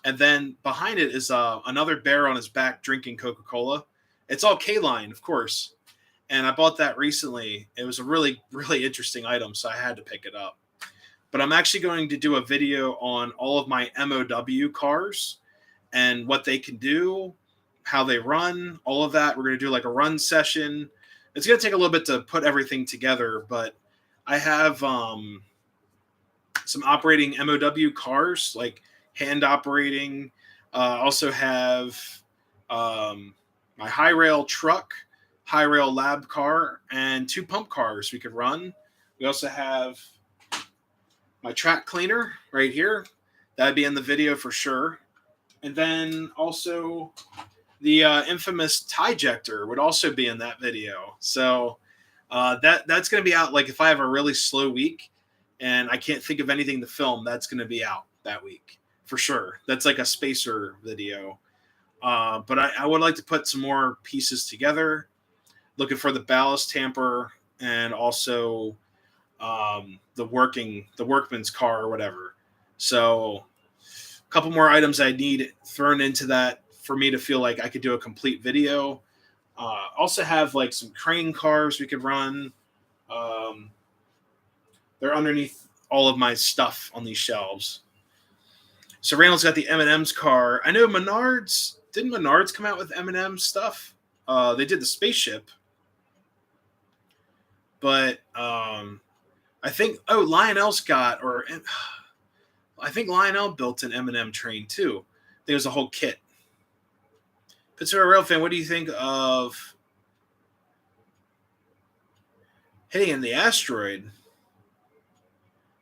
and then behind it is another bear on his back drinking Coca-Cola. It's all K-Line, of course, and I bought that recently. It was a really, really interesting item, so I had to pick it up. But I'm actually going to do a video on all of my MOW cars and what they can do, how they run, all of that. We're going to do like a run session. It's going to take a little bit to put everything together, but I have some operating MOW cars, like hand operating. Also have my high rail truck, high rail lab car, and 2 pump cars we could run. We also have my track cleaner right here. That'd be in the video for sure. And then also the infamous tie-jector would also be in that video. So that's going to be out. Like if I have a really slow week and I can't think of anything to film, that's going to be out that week for sure. That's like a spacer video. But I would like to put some more pieces together. Looking for the ballast tamper and also the workman's car or whatever. So a couple more items I need thrown into that for me to feel like I could do a complete video. Also have like some crane cars we could run. They're underneath all of my stuff on these shelves. So Randall's got the M&M's car. I know Menards, didn't Menards come out with M&M stuff? They did the spaceship. But I think, Lionel's got, or I think Lionel built an M&M train too. There was a whole kit. Pittsburgh Rail fan, what do you think of hitting in the asteroid?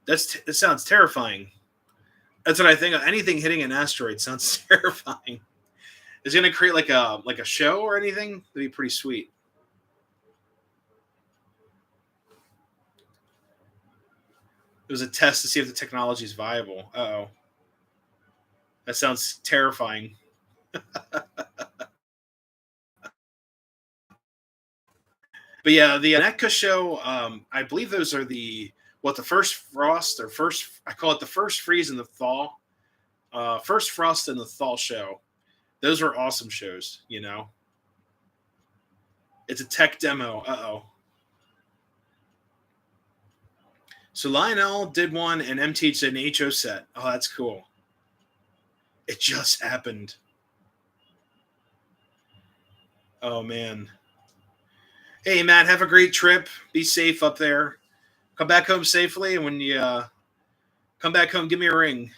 That sounds terrifying. That's what I think of. Anything hitting an asteroid sounds terrifying. Is it going to create like a show or anything? That'd be pretty sweet. It was a test to see if the technology is viable. Uh-oh. That sounds terrifying. But yeah, the NECA show, I believe those are the first frost or first, I call it the first freeze and the thaw. First frost and the thaw show. Those were awesome shows, you know. It's a tech demo. Uh-oh. So Lionel did one and MTH did an HO set. Oh, that's cool. It just happened. Oh, man. Hey, Matt, have a great trip. Be safe up there. Come back home safely, and when you come back home, give me a ring.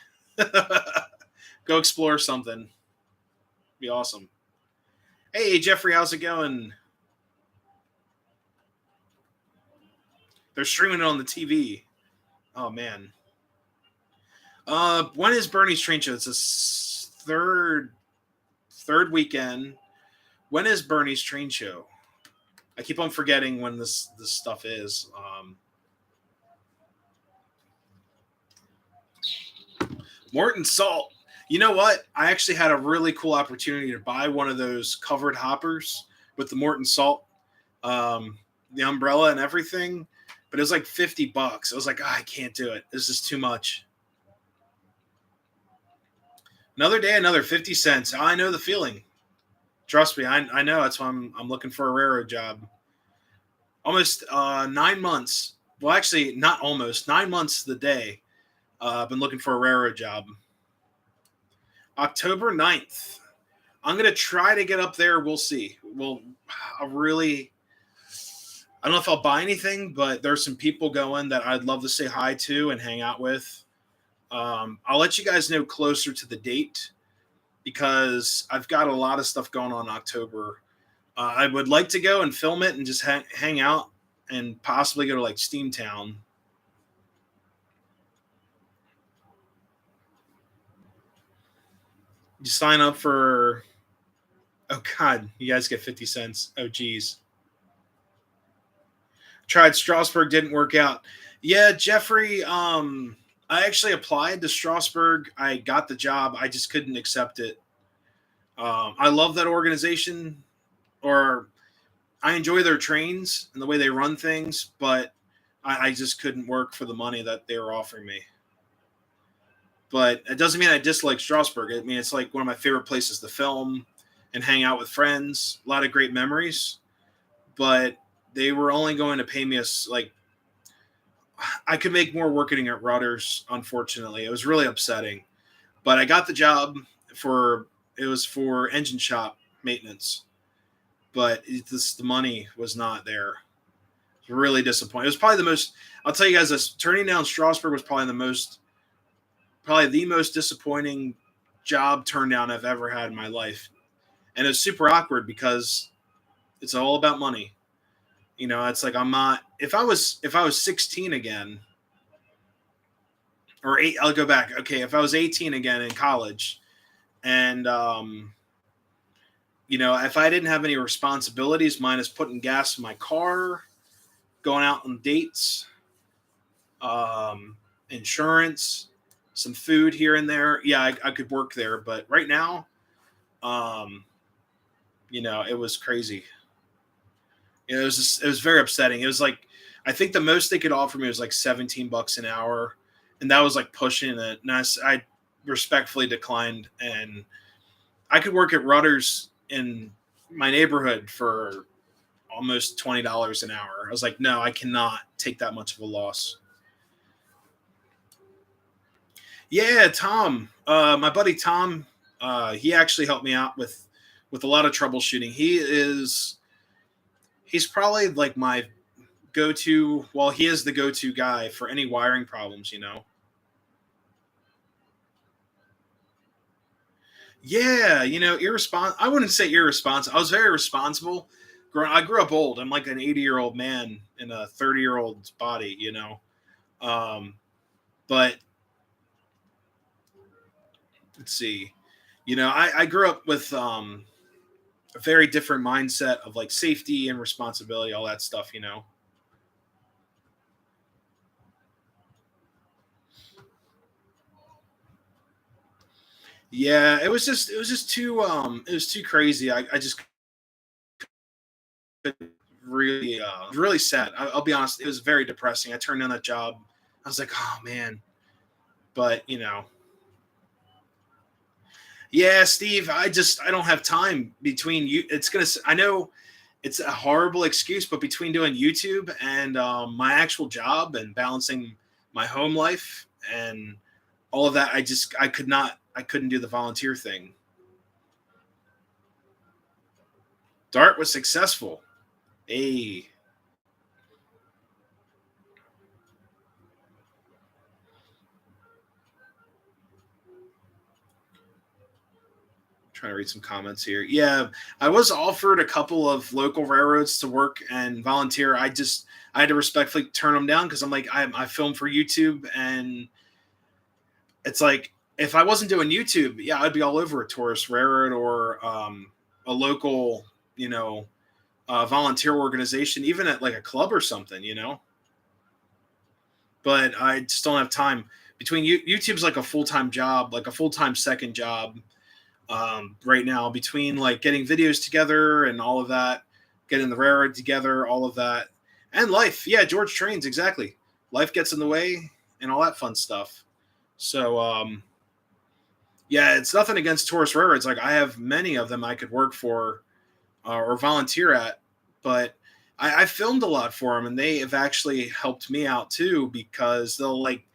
Go explore something. Be awesome. Hey, Jeffrey, how's it going? They're streaming it on the TV. Oh, man. When is Bernie's train show? It's a third weekend. When is Bernie's train show? I keep on forgetting when this stuff is. Morton Salt. You know what? I actually had a really cool opportunity to buy one of those covered hoppers with the Morton Salt, the umbrella and everything, but it was like $50. I was like, I can't do it. This is too much. Another day, another 50 cents. I know the feeling. Trust me, I know. That's why I'm looking for a railroad job. Almost 9 months. Well, actually, not almost. 9 months the day. I've been looking for a railroad job. October 9th. I'm going to try to get up there. We'll see. I don't know if I'll buy anything, but there's some people going that I'd love to say hi to and hang out with. I'll let you guys know closer to the date because I've got a lot of stuff going on in October. I would like to go and film it and just hang out and possibly go to like Steamtown. You sign up for, oh God, you guys get 50 cents. Oh geez. Tried Strasbourg, didn't work out. Yeah, Jeffrey, I actually applied to Strasbourg. I got the job. I just couldn't accept it. I love that organization, or I enjoy their trains and the way they run things, but I just couldn't work for the money that they were offering me. But it doesn't mean I dislike Strasbourg. I mean, it's like one of my favorite places to film and hang out with friends. A lot of great memories. But they were only going to pay me like I could make more working at Rudders. Unfortunately, it was really upsetting. But I got the job for it was for engine shop maintenance, but the money was not there. It was really disappointing. It was probably the most. I'll tell you guys this: turning down Strasbourg was probably the most disappointing job turn down I've ever had in my life, and it's super awkward because it's all about money. You know, it's like I'm not. If I was 16 again, or eight, I'll go back. Okay, if I was 18 again in college, and if I didn't have any responsibilities, minus putting gas in my car, going out on dates, insurance, some food here and there, yeah, I could work there. But right now, um, it was crazy. It was very upsetting. It was like I think the most they could offer me was like $17 an hour, and that was like pushing it. And I respectfully declined. And I could work at Rudders in my neighborhood for almost $20 an hour. I was like, no, I cannot take that much of a loss. Yeah, Tom, my buddy Tom, he actually helped me out with a lot of troubleshooting. He's probably like my go-to. Well, he is the go-to guy for any wiring problems. Yeah, I wouldn't say irresponsible. I was very responsible. I grew up old. I'm like an 80-year-old man in a 30-year-old's body. Um, but let's see. I grew up with a very different mindset of like safety and responsibility, all that stuff. Yeah, it was too crazy. I just really really sad. I'll be honest, it was very depressing. I turned down that job. I was like, oh man. But yeah, Steve, I don't have time between you. I know it's a horrible excuse, but between doing YouTube and my actual job and balancing my home life and all of that, I couldn't do the volunteer thing. Dart was successful. Hey, trying to read some comments here. Yeah, I was offered a couple of local railroads to work and volunteer. I had to respectfully turn them down because I'm like I film for YouTube, and it's like if I wasn't doing YouTube, yeah, I'd be all over a tourist railroad or a local, volunteer organization, even at like a club or something. But I just don't have time. YouTube's like a full time job, like a full time second job right now. Between like getting videos together and all of that, getting the railroad together, all of that, and life. Yeah, George Trains, exactly. Life gets in the way and all that fun stuff. So yeah, it's nothing against tourist railroads. Like I have many of them I could work for or volunteer at, but I filmed a lot for them, and they have actually helped me out too because they'll like,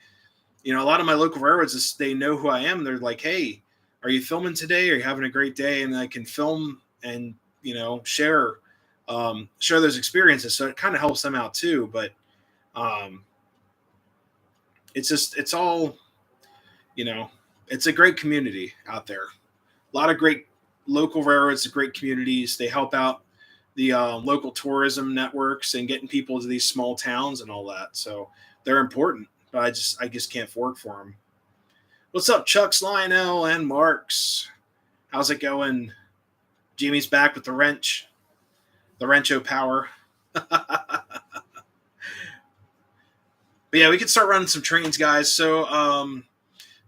a lot of my local railroads, they know who I am. They're like, hey, are you filming today? Are you having a great day? And I can film and share those experiences. So it kind of helps them out too. But um, it's all you know, it's a great community out there. A lot of great local railroads, great communities. They help out the local tourism networks and getting people to these small towns and all that. So they're important. But I just can't work for them. What's up, Chucks, Lionel, and Marks? How's it going? Jimmy's back with the wrench, the wrencho power. But yeah, we can start running some trains, guys. So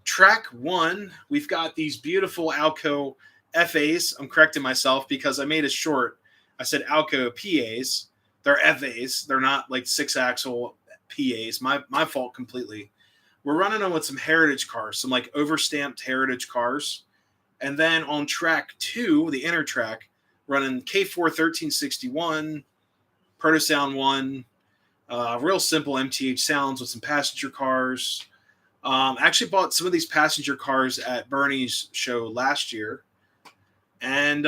track one, we've got these beautiful Alco FAs. I'm correcting myself because I made a short. I said Alco PAs. They're FAs. They're not like 6-axle PAs. My fault completely. We're running them with some heritage cars, some like overstamped heritage cars. And then on track 2, the inner track, running K4 1361, Protosound 1, real simple MTH sounds with some passenger cars. Actually bought some of these passenger cars at Bernie's show last year. And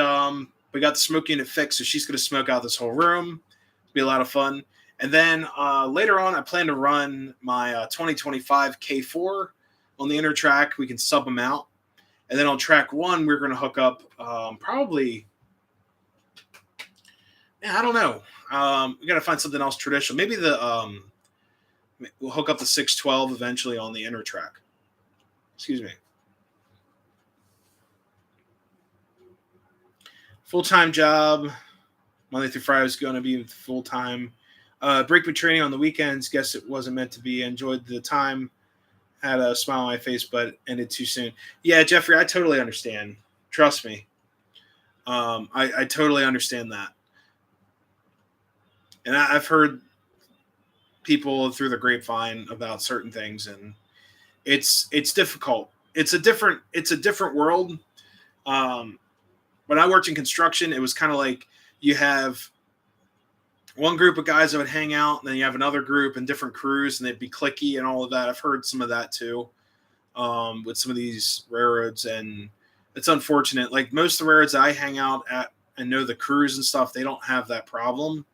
we got the smoke unit fixed, so she's going to smoke out this whole room. It'll be a lot of fun. And then later on, I plan to run my 2025 K4 on the inner track. We can sub them out. And then on track 1, we're going to hook up probably, I don't know. We got to find something else traditional. Maybe we'll hook up the 612 eventually on the inner track. Excuse me. Full-time job. Monday through Friday is going to be full-time. Brakeman training on the weekends. Guess it wasn't meant to be. Enjoyed the time. Had a smile on my face, but ended too soon. Yeah, Jeffrey, I totally understand. Trust me. I totally understand that. And I've heard people through the grapevine about certain things, and it's difficult. It's a different world. When I worked in construction, it was kind of like you have one group of guys that would hang out, and then you have another group and different crews, and they'd be cliquey and all of that. I've heard some of that too with some of these railroads, and it's unfortunate. Like most of the railroads I hang out at and know the crews and stuff, they don't have that problem.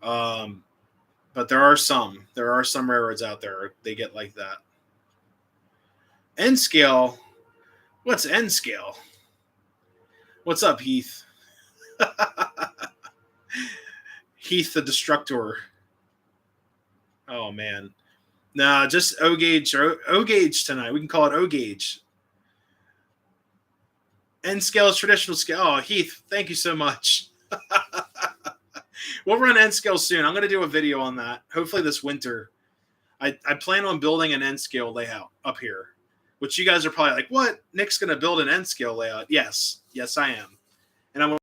But there are some railroads out there, they get like that. N scale. What's N scale? What's up, Heath? Heath the Destructor. Oh, man. Nah, just O-gauge or O-gauge tonight. We can call it O-gauge. N scale is traditional scale. Oh, Heath, thank you so much. We'll run N scale soon. I'm going to do a video on that. Hopefully this winter. I plan on building an N scale layout up here, which you guys are probably like, what? Nick's going to build an N scale layout. Yes, I am. And I'm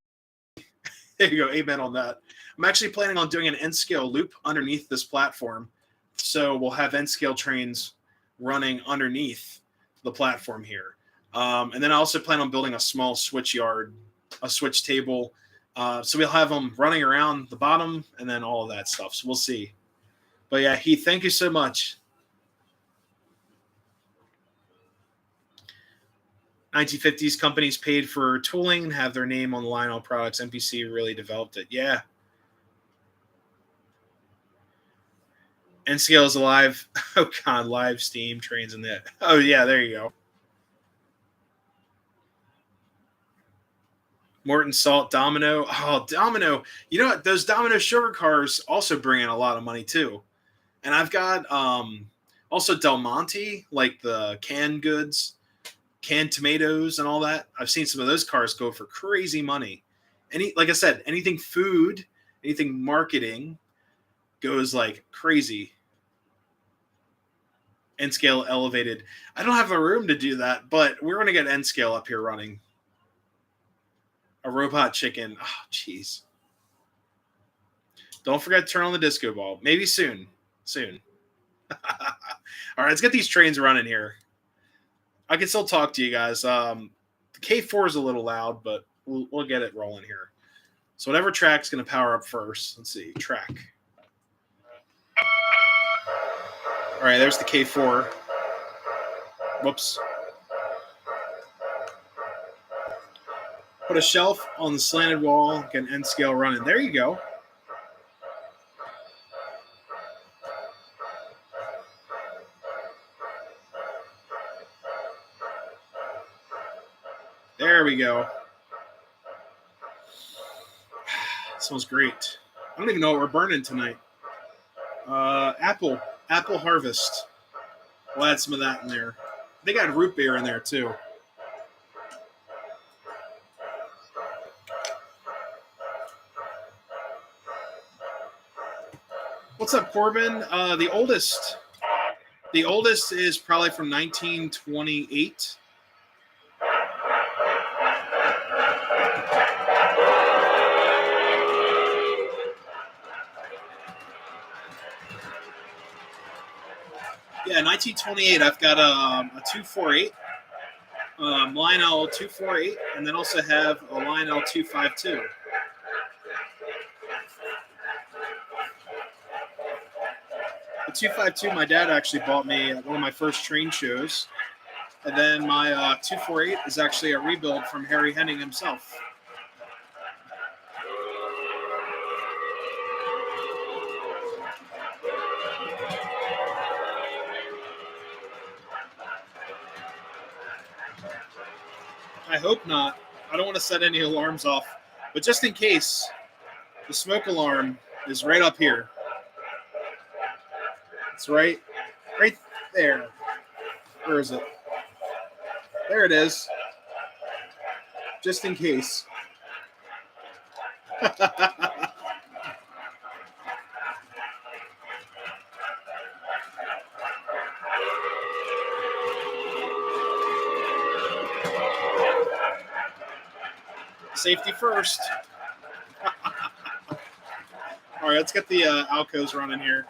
there you go. Amen on that. I'm actually planning on doing an N scale loop underneath this platform. So we'll have N scale trains running underneath the platform here. And then I also plan on building a small switch yard, a switch table. So we'll have them running around the bottom and then all of that stuff. So we'll see. But yeah, Heath, thank you so much. 1950s companies paid for tooling and have their name on the line on products. NPC really developed it. Yeah. N-Scale is alive. Oh, God, live Steam trains in that. Oh, yeah, there you go. Morton Salt, Domino. Oh, Domino. You know what? Those Domino sugar cars also bring in a lot of money, too. And I've got also Del Monte, like the canned goods, canned tomatoes and all that. I've seen some of those cars go for crazy money. Like I said, anything food, anything marketing goes like crazy. N-Scale elevated. I don't have the room to do that, but we're going to get N-Scale up here running. A robot chicken. Oh, jeez. Don't forget to turn on the disco ball. Maybe soon. All right, let's get these trains running here. I can still talk to you guys. The K4 is a little loud, but we'll get it rolling here. So whatever track's going to power up first. Let's see. Track. All right, there's the K4. Whoops. Put a shelf on the slanted wall, get an N-Scale running. There you go. There we go. Smells great. I don't even know what we're burning tonight. Apple harvest. We'll add some of that in there. They got root beer in there too. What's up, Corbin? The oldest is probably from 1928. Yeah, 1928. I've got a 248, Lionel 248, and then also have a Lionel 252. The 252, my dad actually bought me at one of my first train shows. And then my 248 is actually a rebuild from Harry Henning himself. I hope not. I don't want to set any alarms off. But just in case, the smoke alarm is right up here. It's right there. Where is it? There it is. Just in case. Safety first. All right, let's get the Alcos running here.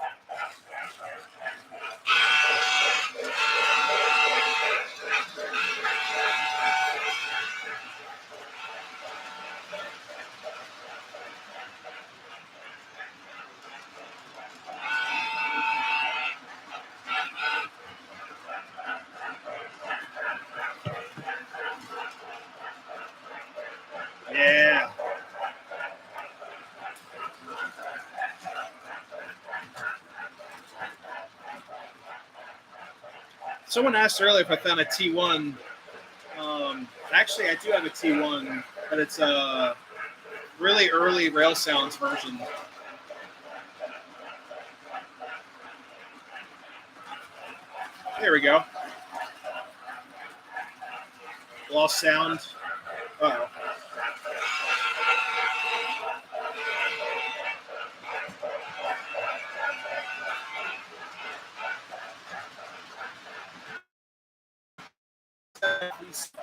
Yeah. Someone asked earlier if I found a T1. Actually, I do have a T1, but it's a really early Rail Sounds version. There we go. Lost sound. Uh-oh.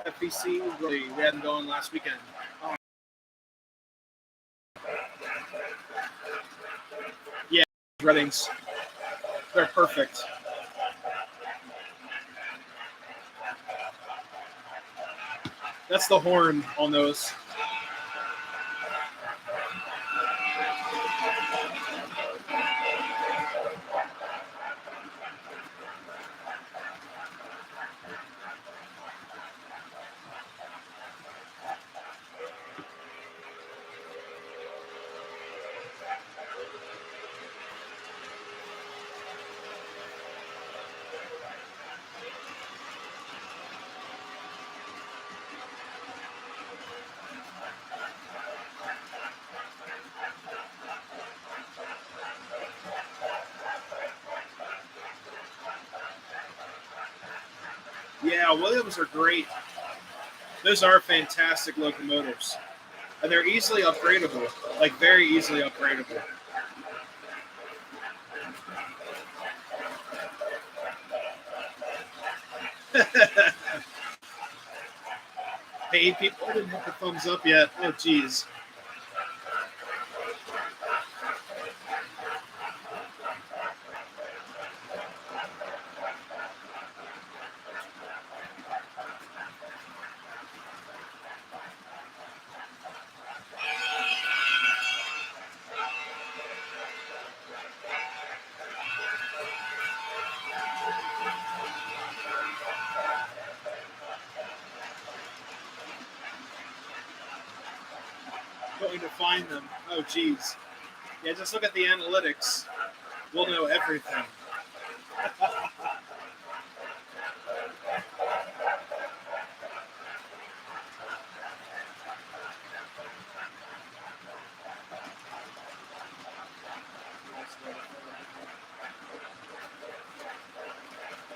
FBC, really, we had them going last weekend. Oh. Yeah, Reddings. They're perfect. That's the horn on those. Yeah, Williams are great. Those are fantastic locomotives. And they're easily upgradable, like very easily upgradable. Hey, people didn't hit the thumbs up yet. Oh, geez. Going to find them. Oh, geez. Yeah, just look at the analytics. We'll know everything.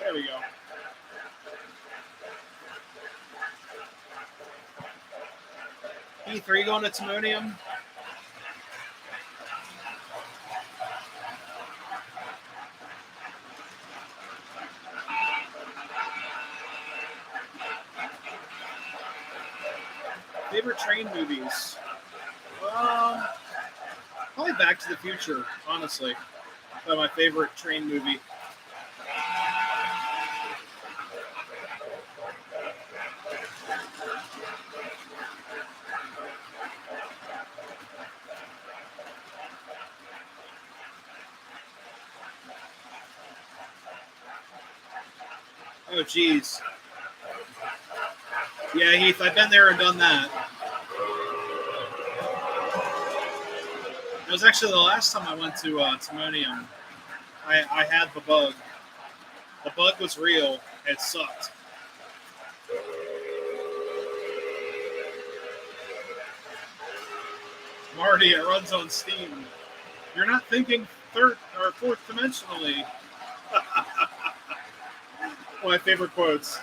There we go. E3 going to Timonium. Favorite train movies? Probably Back to the Future, honestly. That's my favorite train movie. Oh, geez. Yeah, Heath, I've been there and done that. It was actually the last time I went to Timonium. I had the bug. The bug was real. It sucked. Marty, it runs on Steam. You're not thinking third or fourth dimensionally. One of my favorite quotes.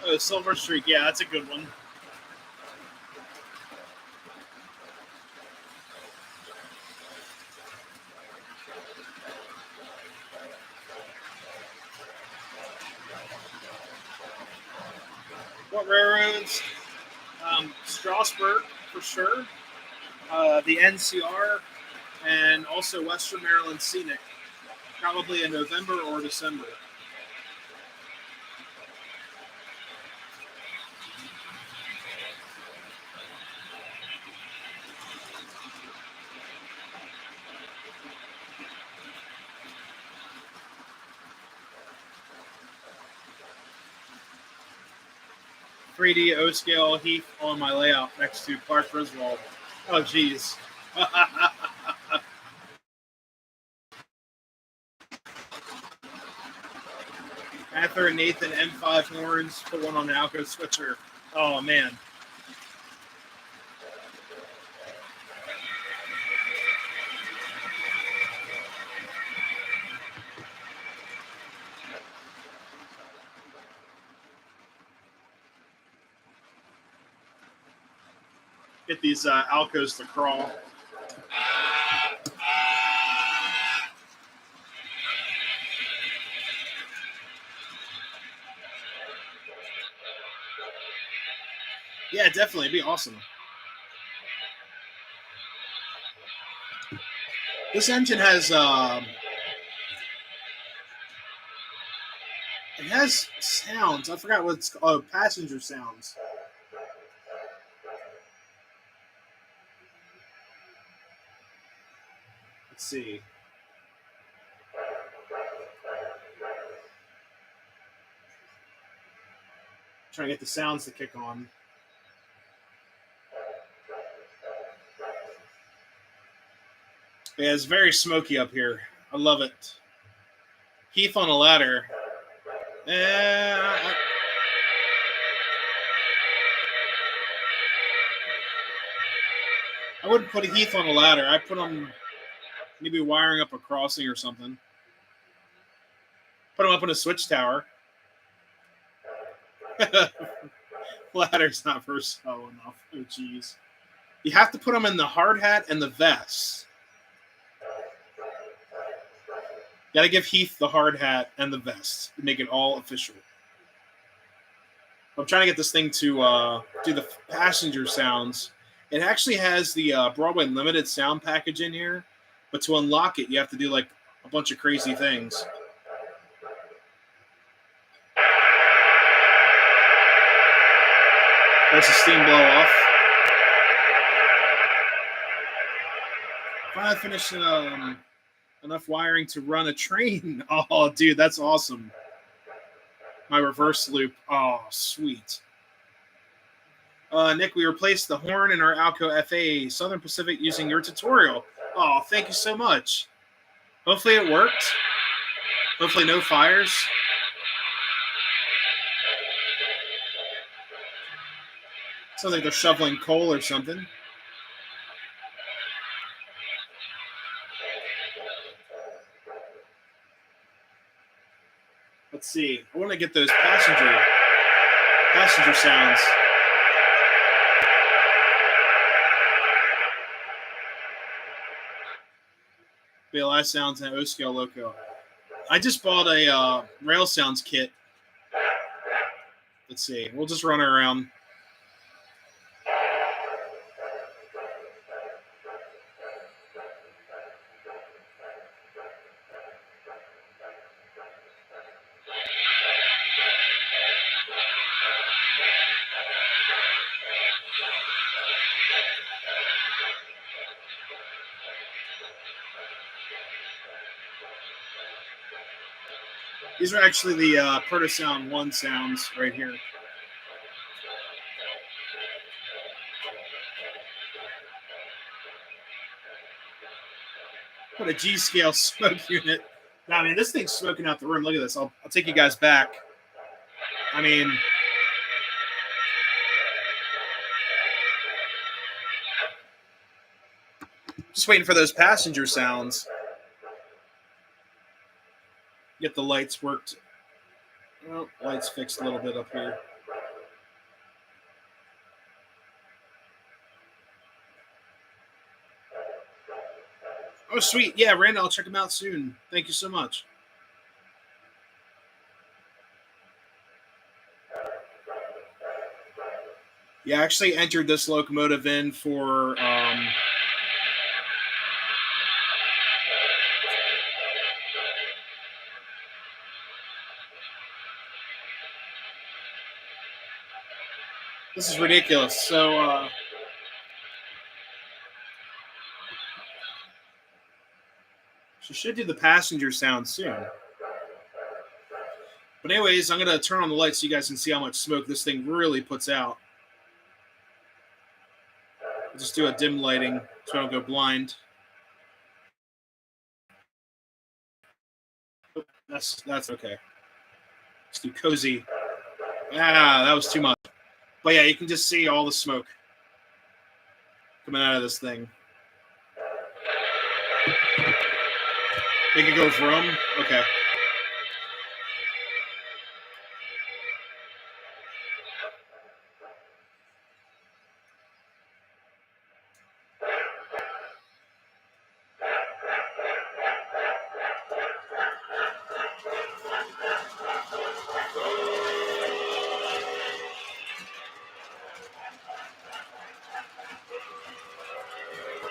Oh, Silver Streak. Yeah, that's a good one. What railroads? Strasburg, for sure. The NCR, and also Western Maryland Scenic. Probably in November or December. .3D O-scale Heath on my layout next to Clark Griswold. Oh, geez. Arthur and Nathan M5 horns, put one on the Alco switcher. Oh, man. Get these Alcos to crawl. Yeah, definitely. It'd be awesome. This engine has it has sounds. I forgot what it's called. Oh, passenger sounds. Let's see. Trying to get the sounds to kick on. Yeah, it's very smoky up here. I love it. Heath on a ladder. I wouldn't put Heath on a ladder. I'd put him maybe wiring up a crossing or something. Put him up in a switch tower. Ladder's not versatile enough. Oh, jeez. You have to put him in the hard hat and the vest. Got to give Heath the hard hat and the vest to make it all official. I'm trying to get this thing to do the passenger sounds. It actually has the Broadway Limited sound package in here, but to unlock it, you have to do like a bunch of crazy things. There's the steam blow off. Finally finished enough wiring to run a train. Oh, dude, that's awesome. My reverse loop. Oh, sweet. Nick, we replaced the horn in our Alco FA Southern Pacific using your tutorial. Oh, thank you so much. Hopefully it worked. Hopefully no fires. Sounds like they're shoveling coal or something. Let's see. I want to get those passenger sounds. BLI Sounds and O-Scale Loco. I just bought a Rail Sounds kit. Let's see. We'll just run it around. These are actually the Protosound 1 sounds right here. What a G-scale smoke unit. Nah, I mean, this thing's smoking out the room. Look at this. I'll take you guys back. I mean, just waiting for those passenger sounds. Get the lights worked. Oh, lights fixed a little bit up here. Oh, sweet. Yeah, Randy, I'll check them out soon. Thank you so much. Yeah, I actually entered this locomotive in for this is ridiculous. So she should do the passenger sound soon. But anyways, I'm going to turn on the lights so you guys can see how much smoke this thing really puts out. I'll just do a dim lighting so I don't go blind. That's okay. Let's do cozy. Ah, that was too much. But yeah, you can just see all the smoke coming out of this thing. Make it go from? Okay.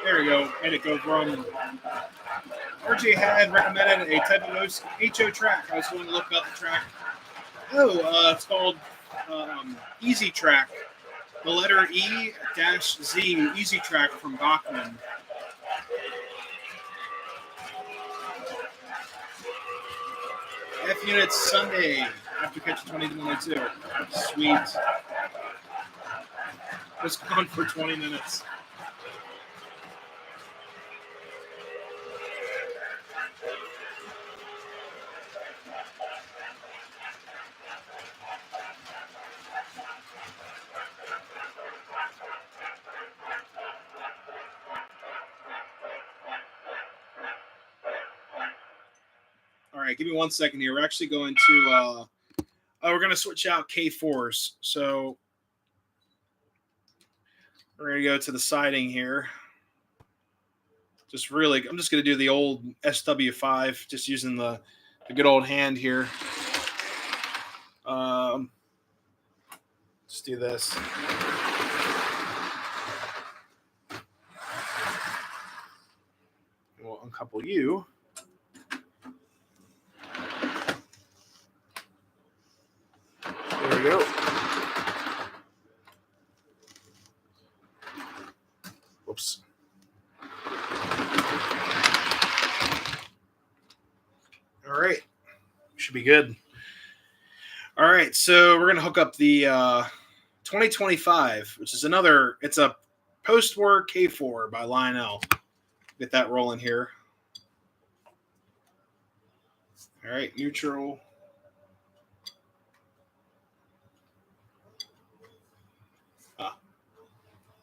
There we go. Made it go from. RJ had recommended a type of HO track. I was going to look up the track. Oh, it's called Easy Track. The letter E-Z, Easy Track from Bachman. F Units Sunday after catch 2022. Sweet. Was gone for 20 minutes. All right, give me 1 second here. We're actually going to we're going to switch out K4s. So we're going to go to the siding here. Just really, I'm just going to do the old SW5, just using the good old hand here. Let's do this. We'll uncouple you. There we go. Whoops. All right. Should be good. All right. So we're going to hook up the 2025, which is another, it's a post-war K4 by Lionel. Get that rolling here. All right. Neutral.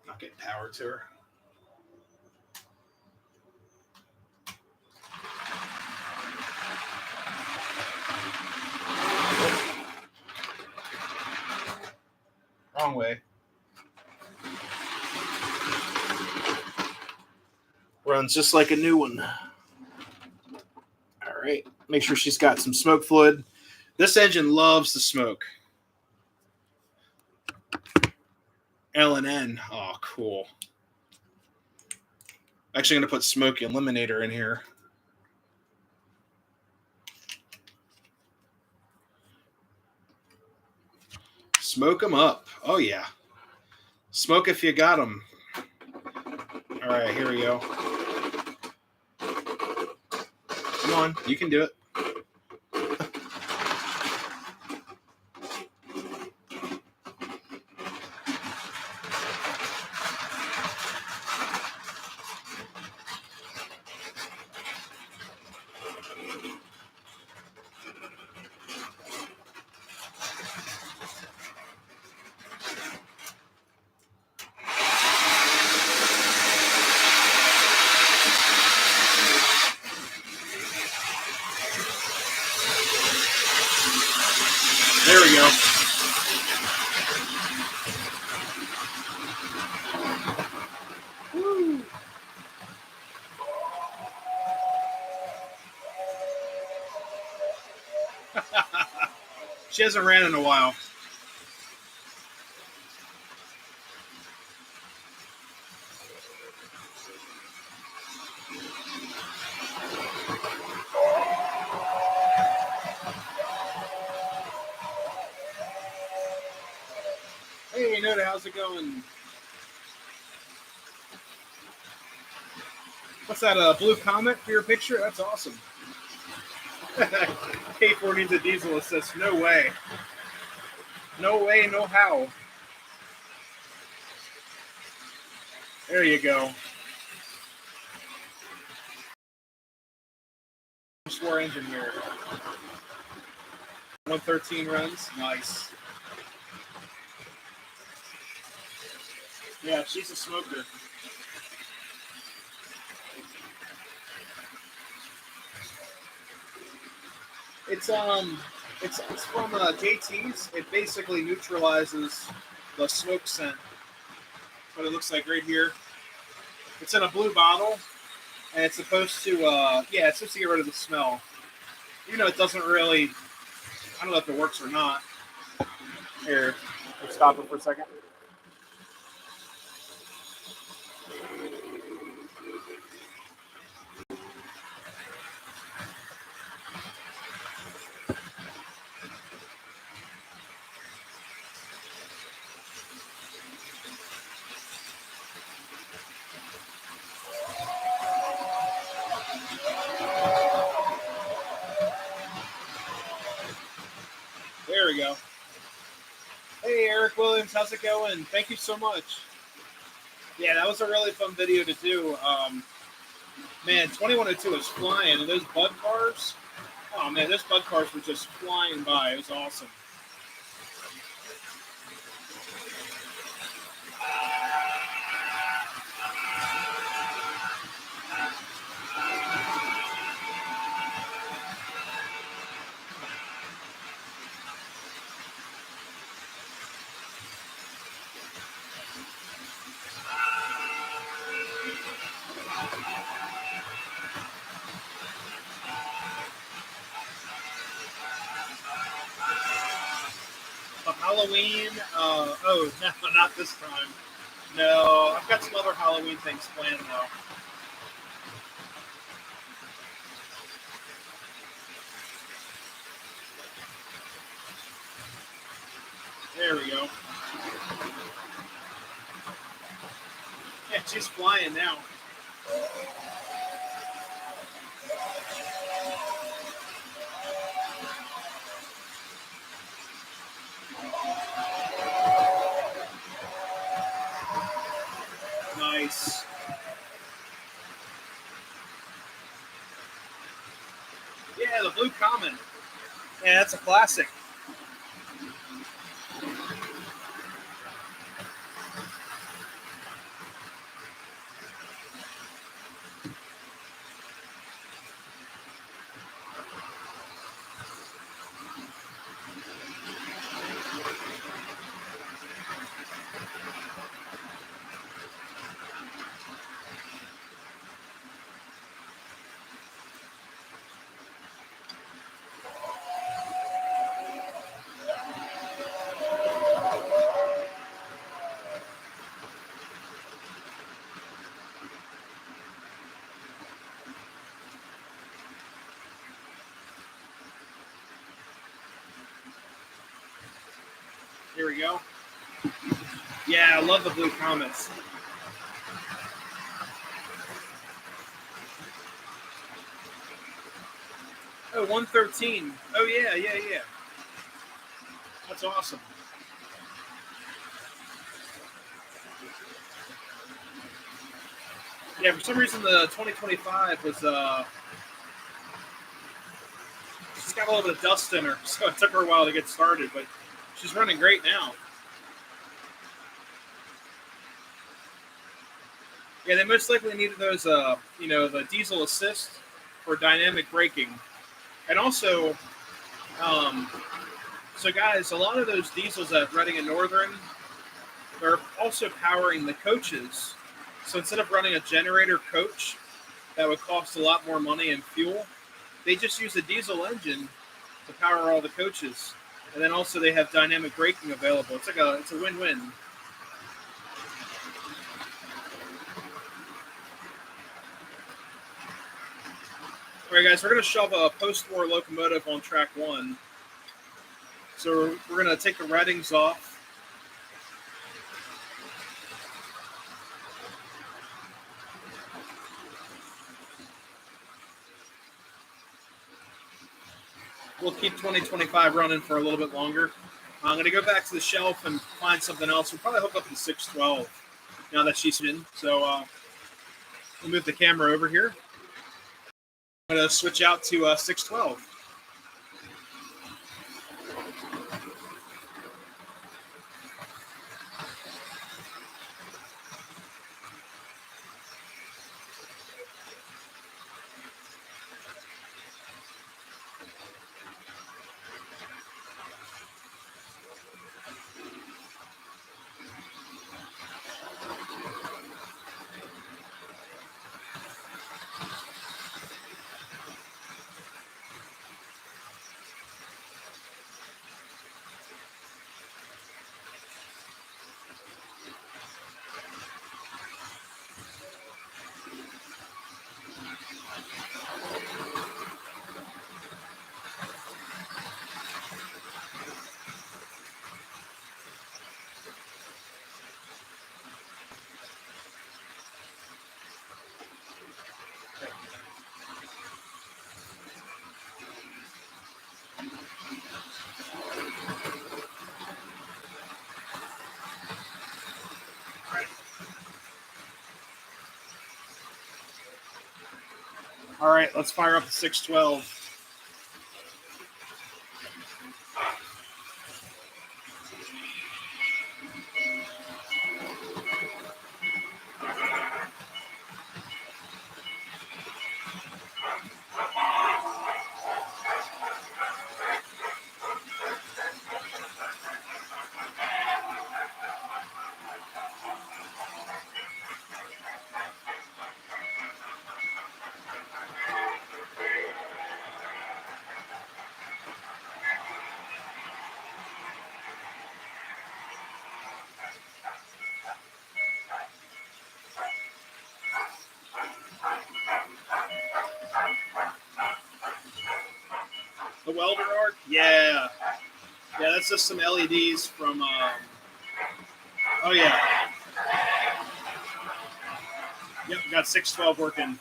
Not getting power to her. Wrong way. Runs just like a new one. All right. Make sure she's got some smoke fluid. This engine loves the smoke. L&N. Oh, cool. Actually, going to put smoke eliminator in here. Smoke them up. Oh, yeah. Smoke if you got them. All right, here we go. Come on, you can do it. There we go. Woo. She hasn't ran in a while. Hey, Noda, how's it going? What's that, a blue comment for your picture? That's awesome. K4 needs a diesel assist. No way. No way, no how. There you go. Four engine here. 113 runs. Nice. Yeah, she's a smoker. It's from JT's. It basically neutralizes the smoke scent. That's what it looks like right here. It's in a blue bottle, and it's supposed to it's supposed to get rid of the smell. You know, it doesn't really. I don't know if it works or not. Here, let's stop it for a second. There we go. Hey, Eric Williams, how's it going? Thank you so much. Yeah, that was a really fun video to do. Man, 2102 is flying, and those bud cars, oh man, those bud cars were just flying by. It was awesome. Halloween, no, not this time. No, I've got some other Halloween things planned though. There we go. Yeah, she's flying now. Nice. Yeah, the Blue Comet. Yeah, that's a classic. Here we go. Yeah, I love the blue Comets. Oh, 113. Oh, yeah. That's awesome. Yeah, for some reason the 2025 was she's got a little bit of dust in her, so it took her a while to get started, but she's running great now. Yeah, they most likely needed those, the diesel assist for dynamic braking, and also, so guys, a lot of those diesels at Reading and Northern, they're also powering the coaches. So instead of running a generator coach that would cost a lot more money and fuel, they just use a diesel engine to power all the coaches. And then also they have dynamic braking available. It's a win-win. All right, guys, we're going to shove a post-war locomotive on track 1. So we're going to take the Readings off. We'll keep 2025 running for a little bit longer. I'm going to go back to the shelf and find something else. We'll probably hook up to 612 now that she's in. So we'll move the camera over here. I'm going to switch out to 612. All right, let's fire up the 612. The welder arc? Yeah. Yeah, that's just some LEDs from, oh yeah. Yep, got 612 working.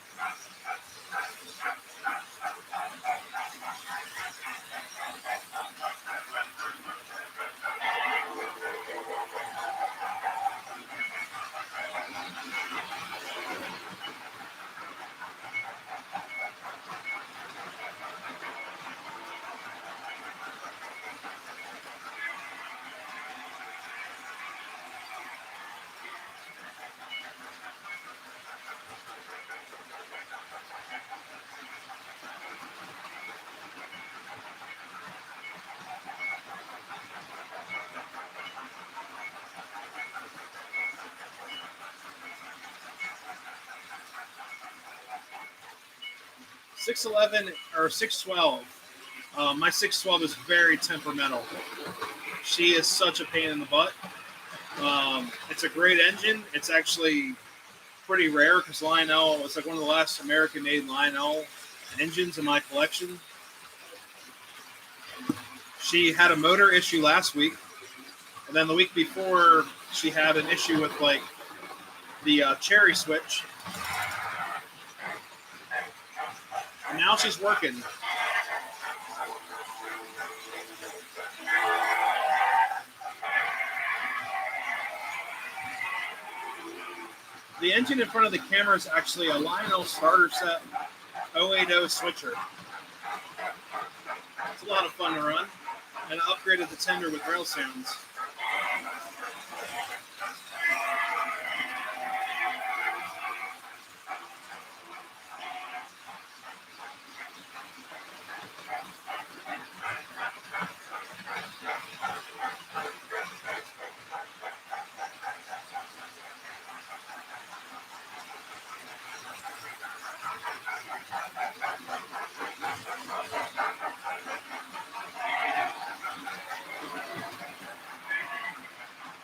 .611 or 612. My 612 is very temperamental. She is such a pain in the butt. It's a great engine. It's actually pretty rare because Lionel, it's like one of the last American-made Lionel engines in my collection. She had a motor issue last week. And then the week before, she had an issue with like the cherry switch. And now she's working. The engine in front of the camera is actually a Lionel starter set 080 switcher. It's a lot of fun to run. And I upgraded the tender with rail sounds.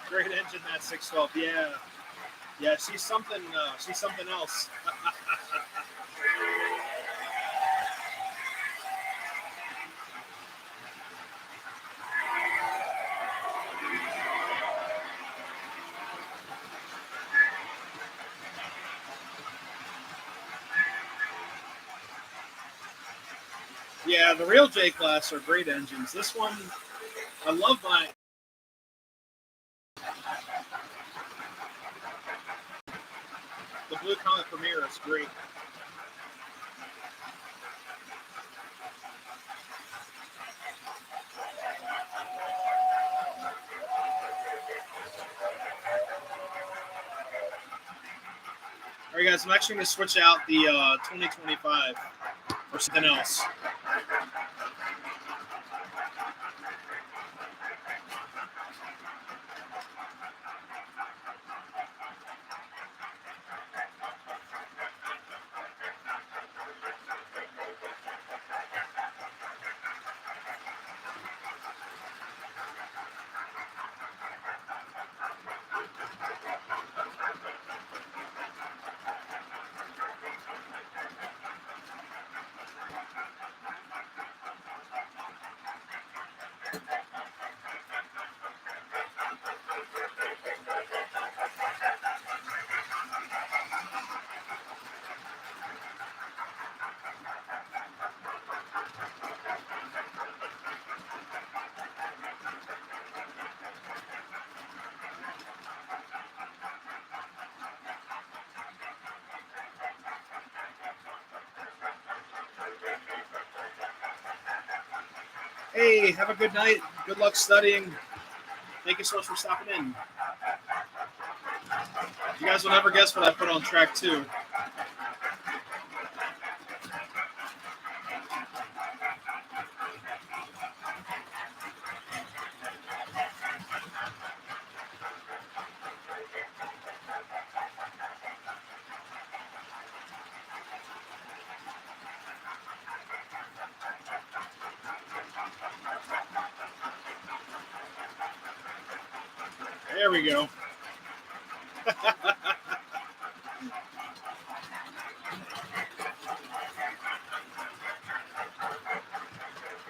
Great engine, that 612. Yeah, she's something else. Yeah, the real J class are great engines. This one, I love my. The Blue Comet Premier is great. All right, guys, I'm actually going to switch out the 2025 for something else. Hey, have a good night. Good luck studying. Thank you so much for stopping in. You guys will never guess what I put on track 2. There we go.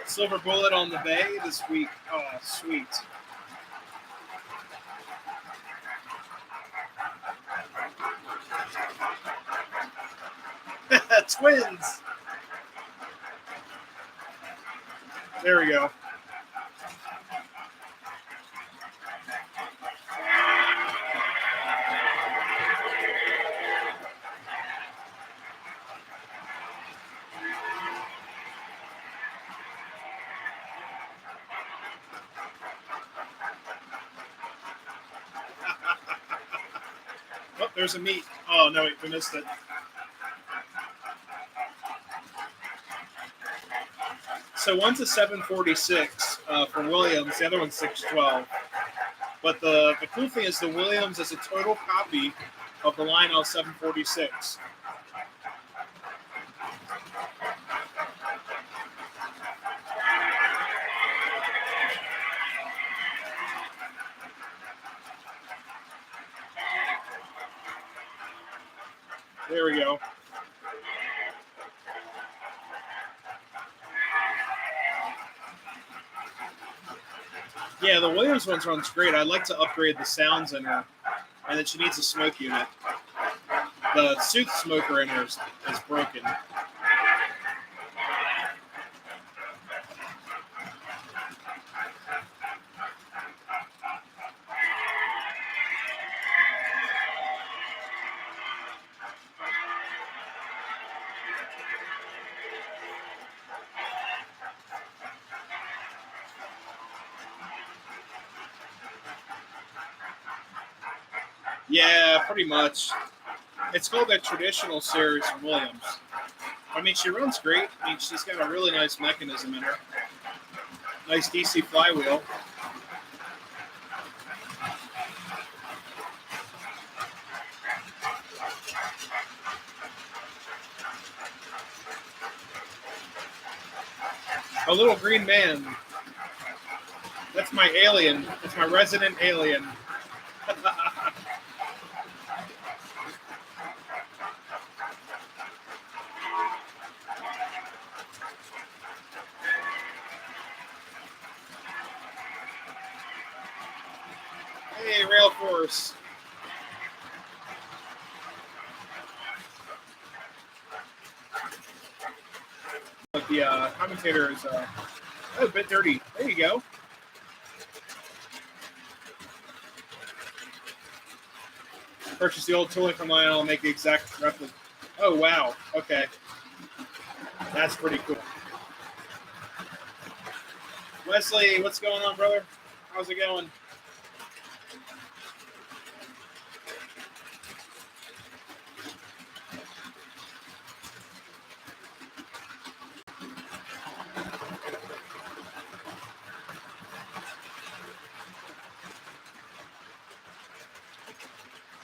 Silver bullet on the bay this week. Oh, sweet. Twins. There we go. Oh, there's a meet. Oh, no, wait, we missed it. So one's a 746 for Williams, the other one's 612. But the cool thing is the Williams is a total copy of the Lionel 746. There we go. Yeah, the Williams one's runs great. I'd like to upgrade the sounds in her, and then she needs a smoke unit. The Sooth smoker in her is broken. Yeah, pretty much. It's called a traditional series from Williams. I mean, she runs great. I mean, she's got a really nice mechanism in her. Nice DC flywheel. A little green man. That's my alien. It's my resident alien. Hey, Rail Force. But the commentator is a bit dirty. There you go. Purchase the old tooling from mine. I'll make the exact replica. Oh, wow. Okay. That's pretty cool. Wesley, what's going on, brother? How's it going?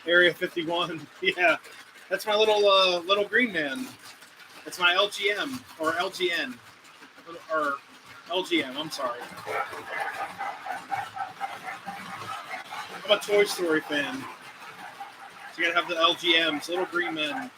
Area 51. Yeah, that's my little green man. It's my LGM or LGN or LGM. I'm sorry. I'm a Toy Story fan. So you gotta have the LGMs, little green men.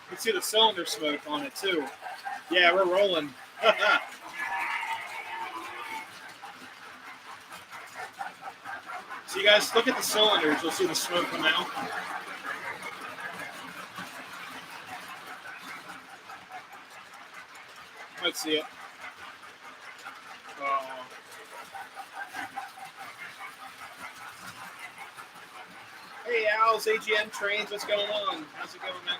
You can see the cylinder smoke on it too. Yeah, we're rolling. So you guys look at the cylinders, you'll see the smoke come out. Let's see it. Hey, Al's AGM Trains, what's going on? How's it going, man?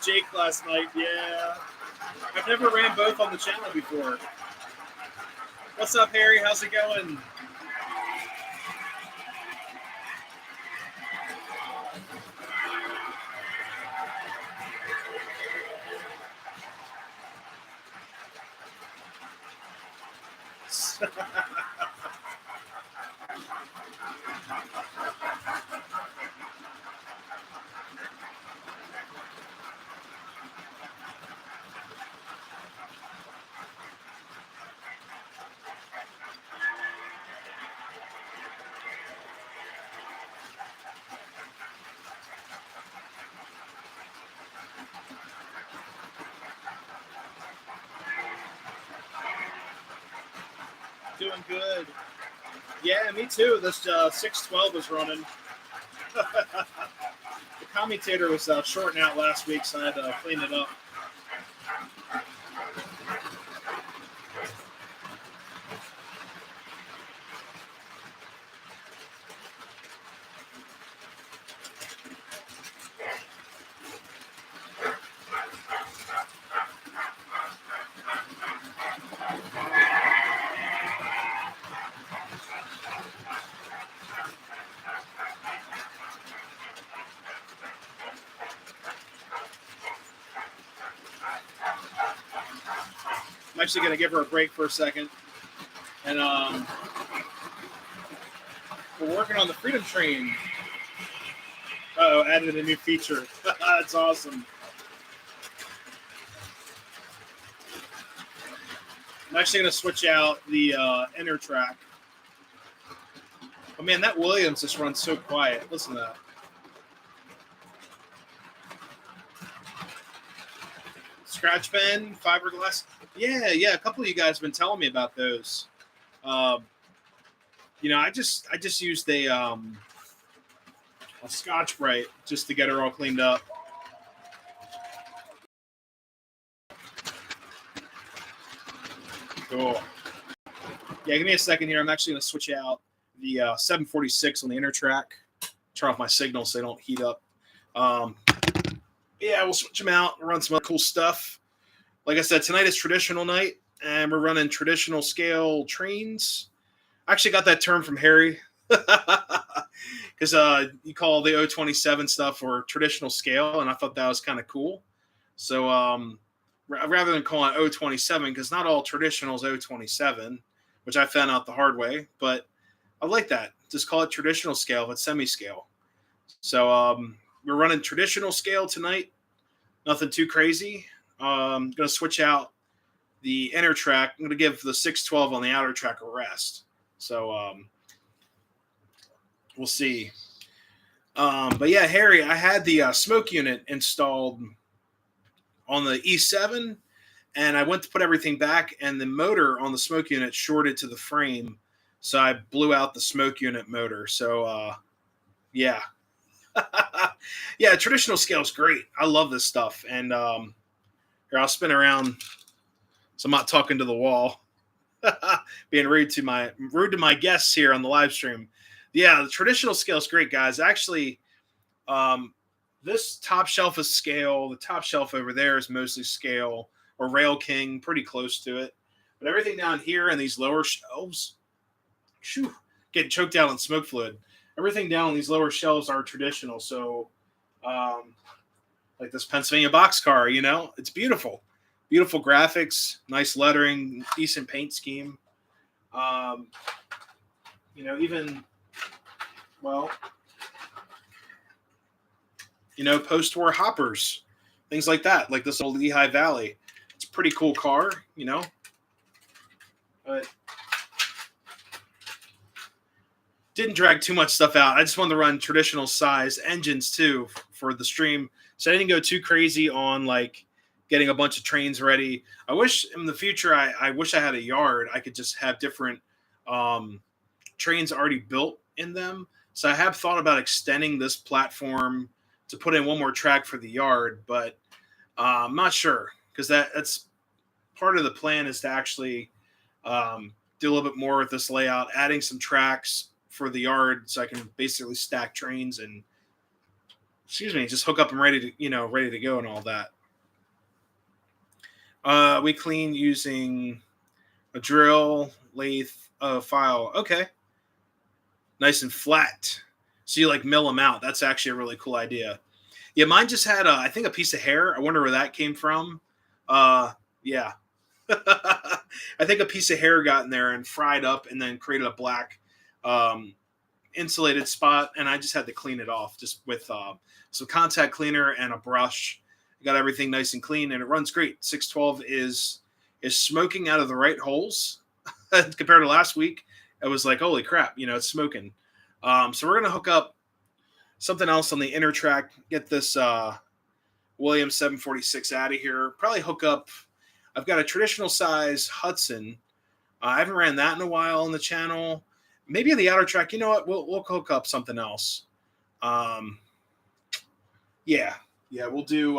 Jake last night, yeah. I've never ran both on the channel before. What's up, Harry? How's it going? Doing good. Yeah, me too. This 612 is running. The commutator was shorting out last week, so I had to clean it up. I'm actually going to give her a break for a second. And we're working on the Freedom Train. Uh-oh, added a new feature. That's awesome. I'm actually going to switch out the inner track. Oh, man, that Williams just runs so quiet. Listen to that. Scratch pen, fiberglass. Yeah, a couple of you guys have been telling me about those. You know, I just used a Scotch Brite just to get her all cleaned up. Cool. Yeah, give me a second here. I'm actually going to switch out the 746 on the inner track. Turn off my signals so they don't heat up. Yeah, we'll switch them out and run some other cool stuff. Like I said, tonight is traditional night, and we're running traditional scale trains. I actually got that term from Harry because you call the 027 stuff or traditional scale, and I thought that was kind of cool. So rather than calling it 027, because not all traditional is 027, which I found out the hard way, but I like that. Just call it traditional scale if it's semi-scale. So we're running traditional scale tonight. Nothing too crazy. I'm going to switch out the inner track. I'm going to give the 612 on the outer track a rest. So we'll see. But yeah, Harry, I had the smoke unit installed on the E7, and I went to put everything back, and the motor on the smoke unit shorted to the frame, so I blew out the smoke unit motor. So yeah. Yeah, traditional scale is great. I love this stuff. And here, I'll spin around so I'm not talking to the wall. Being rude to my guests here on the live stream. Yeah, the traditional scale is great, guys. Actually, this top shelf is scale. The top shelf over there is mostly scale or Rail King, pretty close to it. But everything down here and these lower shelves, getting choked out on smoke fluid. Everything down on these lower shelves are traditional. So, like this Pennsylvania boxcar, you know, it's beautiful. Beautiful graphics, nice lettering, decent paint scheme. You know, even, well, you know, post-war hoppers, things like that, like this old Lehigh Valley. It's a pretty cool car, you know. But didn't drag too much stuff out. I just wanted to run traditional size engines too for the stream. So I didn't go too crazy on like getting a bunch of trains ready. I wish in the future, I wish I had a yard. I could just have different trains already built in them. So I have thought about extending this platform to put in one more track for the yard, but I'm not sure because that's part of the plan is to actually do a little bit more with this layout, adding some tracks for the yard so I can basically stack trains and just hook up and ready to go and all that. We clean using a drill, lathe, file. Okay. Nice and flat. So you like mill them out. That's actually a really cool idea. Yeah, mine just had I think a piece of hair. I wonder where that came from. Yeah. I think a piece of hair got in there and fried up and then created a black insulated spot, and I just had to clean it off just with some contact cleaner and a brush. Got everything nice and clean, and it runs great. 612 is smoking out of the right holes compared to last week. It was like, holy crap, you know, it's smoking. So we're gonna hook up something else on the inner track. Get this Williams 746 out of here. Probably hook up. I've got a traditional size Hudson. I haven't ran that in a while on the channel. Maybe on the outer track. You know what? We'll hook up something else. Yeah, yeah, we'll do.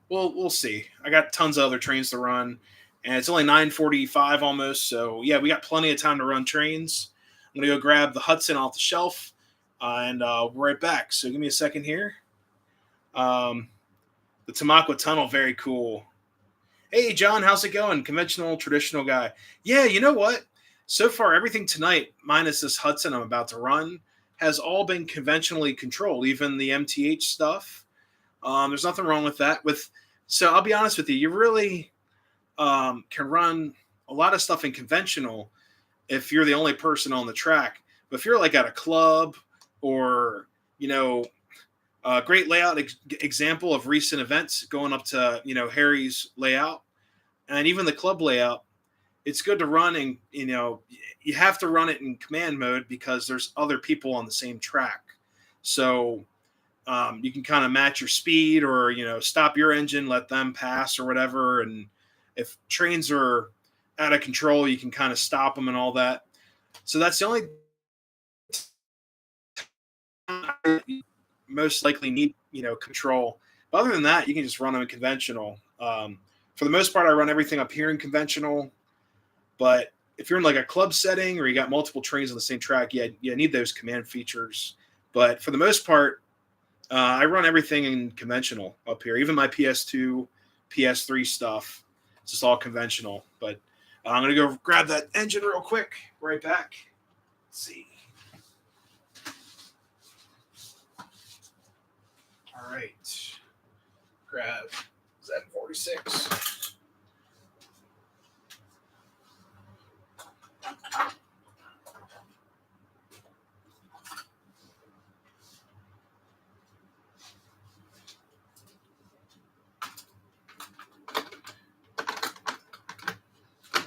We'll see. I got tons of other trains to run, and it's only 9:45 almost. So yeah, we got plenty of time to run trains. I'm gonna go grab the Hudson off the shelf, and we'll be right back. So give me a second here. Um, the Tamaqua Tunnel, very cool. Hey John, how's it going? Conventional, traditional guy. Yeah, you know what? So far, everything tonight, minus this Hudson I'm about to run, has all been conventionally controlled. Even the MTH stuff. There's nothing wrong with that. So I'll be honest with you, you really can run a lot of stuff in conventional if you're the only person on the track. But if you're like at a club or a great layout example of recent events going up to Harry's layout and even the club layout, it's good to run and you have to run it in command mode because there's other people on the same track. So you can kind of match your speed or stop your engine, let them pass or whatever. And if trains are out of control, you can kind of stop them and all that. So that's the only time you most likely need control. But other than that, you can just run them in conventional. For the most part, I run everything up here in conventional. But if you're in like a club setting or you got multiple trains on the same track, you need those command features. But for the most part, I run everything in conventional up here, even my PS2, PS3 stuff. It's just all conventional. But I'm going to go grab that engine real quick. Right back. Let's see. All right. Grab Z46.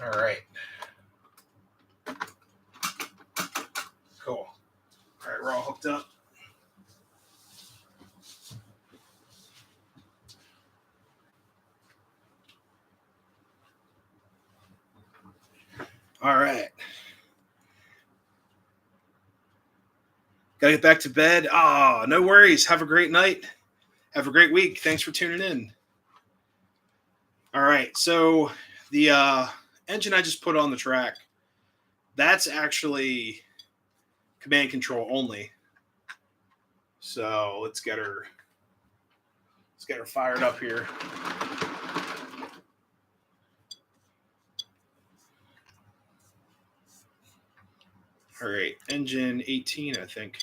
All right. Cool. All right, we're all hooked up. All right. Gotta get back to bed. Oh, no worries. Have a great night. Have a great week. Thanks for tuning in. All right. So the engine I just put on the track, that's actually command control only. So let's get her fired up here. All right, engine 18, I think.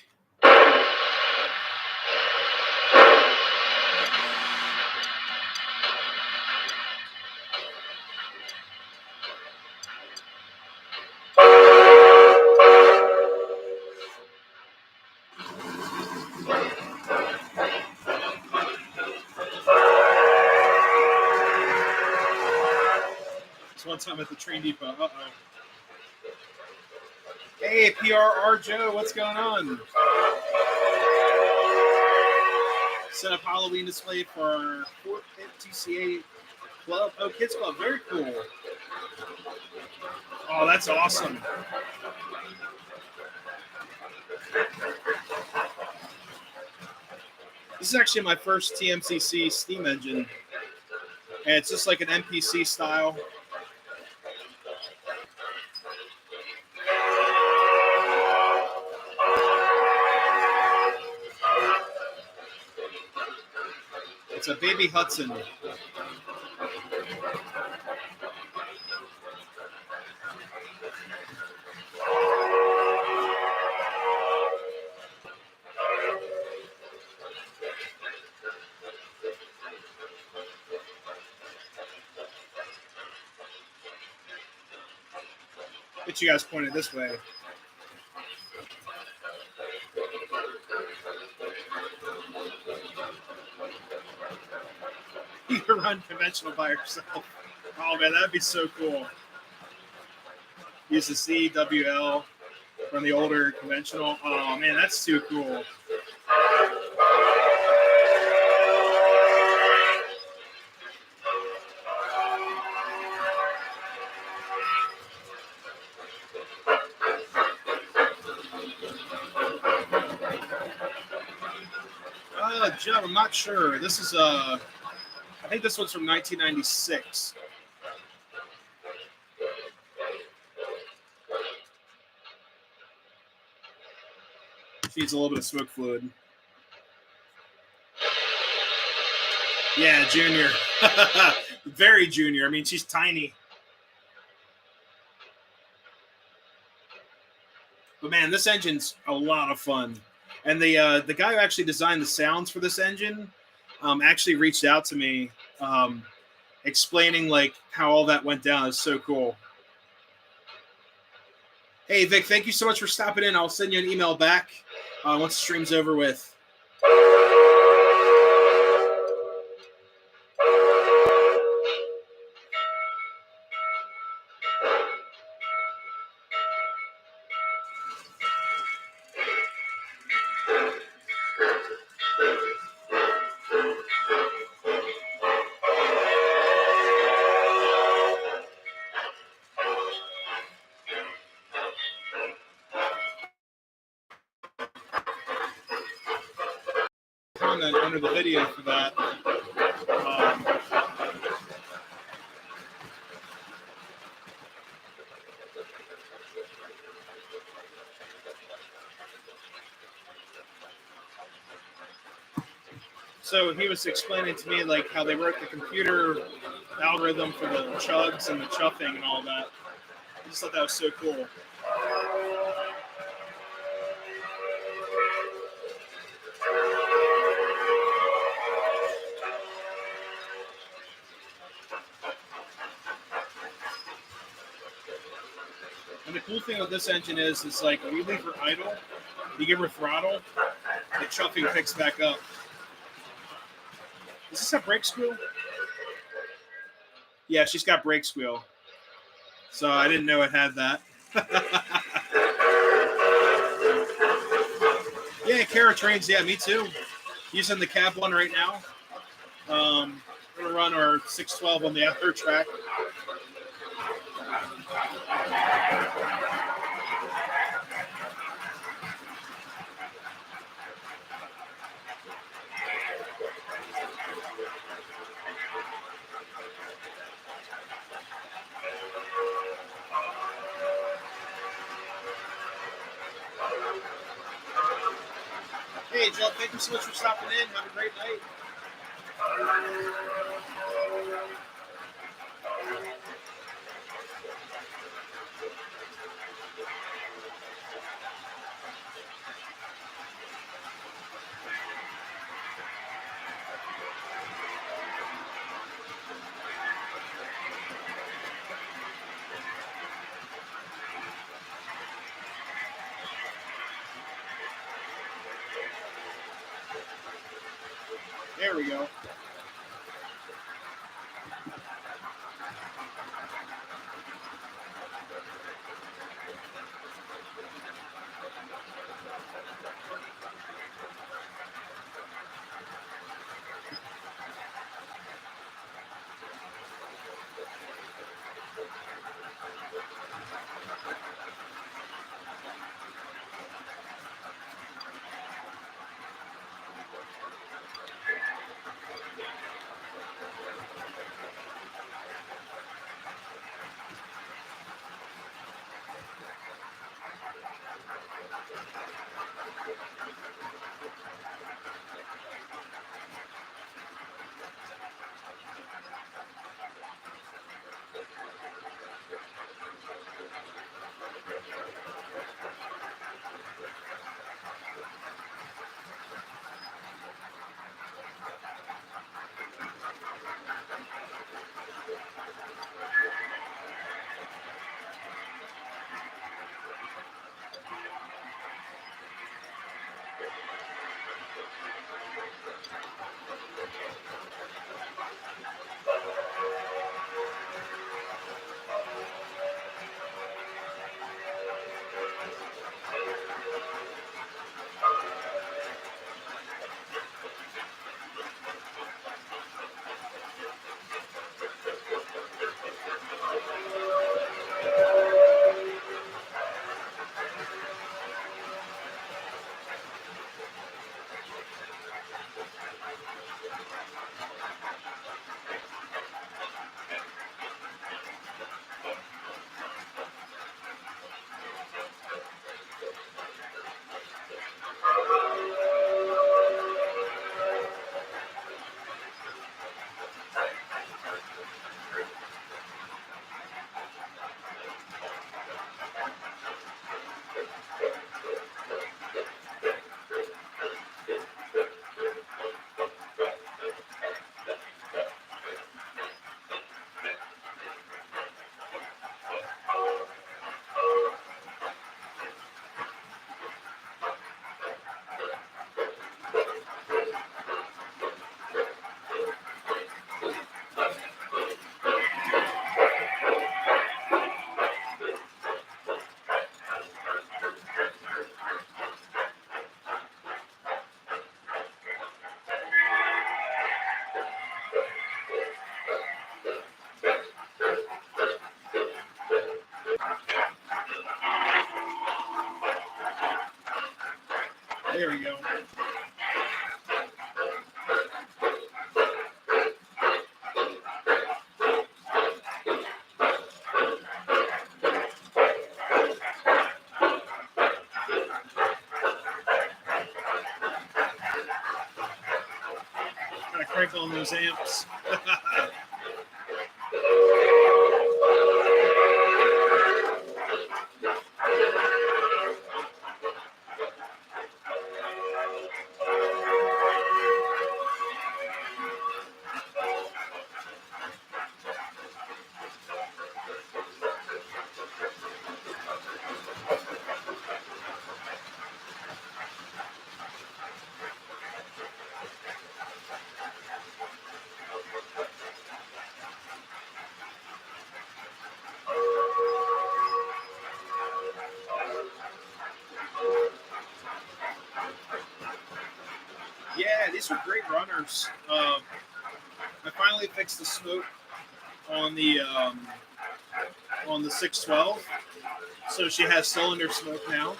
It's one time at the train depot. Uh-oh. Hey, PRR Joe, what's going on? Set up Halloween display for our Fort Pitt TCA Club. Oh, Kids Club. Very cool. Oh, that's awesome. This is actually my first TMCC steam engine. And it's just like an MPC style. It's a baby Hudson. Get you guys pointed this way. You can run conventional by yourself. Oh man, that'd be so cool. Use the CWL from the older conventional. Oh man, that's too cool. Joe, I'm not sure. This is I think this one's from 1996. She needs a little bit of smoke fluid. Yeah, junior. Very junior. I mean, she's tiny. But man, this engine's a lot of fun. And the guy who actually designed the sounds for this engine actually reached out to me explaining like how all that went down. It's so cool. Hey, Vic, thank you so much for stopping in. I'll send you an email back once the stream's over with. Comment under the video for that. So he was explaining to me like how they wrote the computer algorithm for the chugs and the chuffing and all that. I just thought that was so cool. And the cool thing with this engine is like when you leave her idle, you give her throttle, the chuffing picks back up. Does this have brake squeal? Yeah, she's got brake squeal. So I didn't know it had that. Yeah, Kara trains. Yeah, me too. Using the cab one right now. We're going to run our 612 on the other track. Hey, Joe, thank you so much for stopping in. Have a great night. There we go. There we go. Gotta crank on those amps. Yeah, these are great runners. I finally fixed the smoke on the 612, so she has cylinder smoke now.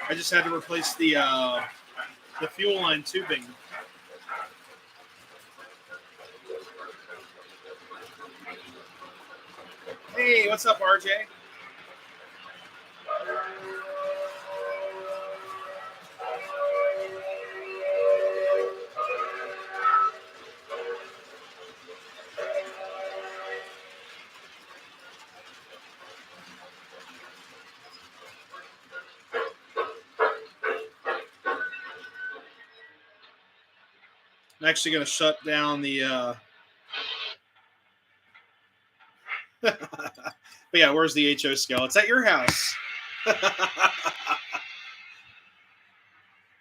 I just had to replace the fuel line tubing. Hey, what's up, RJ? I'm actually going to shut down the. But yeah, where's the HO scale? It's at your house.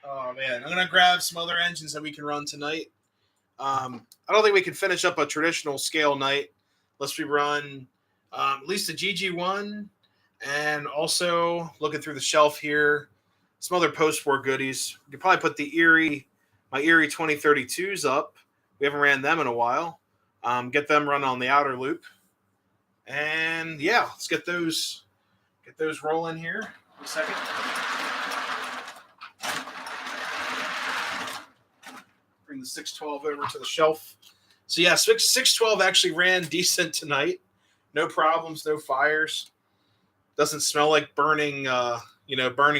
Oh man, I'm gonna grab some other engines that we can run tonight. I don't think we can finish up a traditional scale night unless we run at least a GG1, and also looking through the shelf here, some other post-war goodies. We could probably put my Erie 2032s up. We haven't ran them in a while. Get them run on the outer loop, and yeah, let's get those rolling here in a second. Bring the 612 over to the shelf. So yeah, 612 actually ran decent tonight. No problems, no fires. Doesn't smell like burning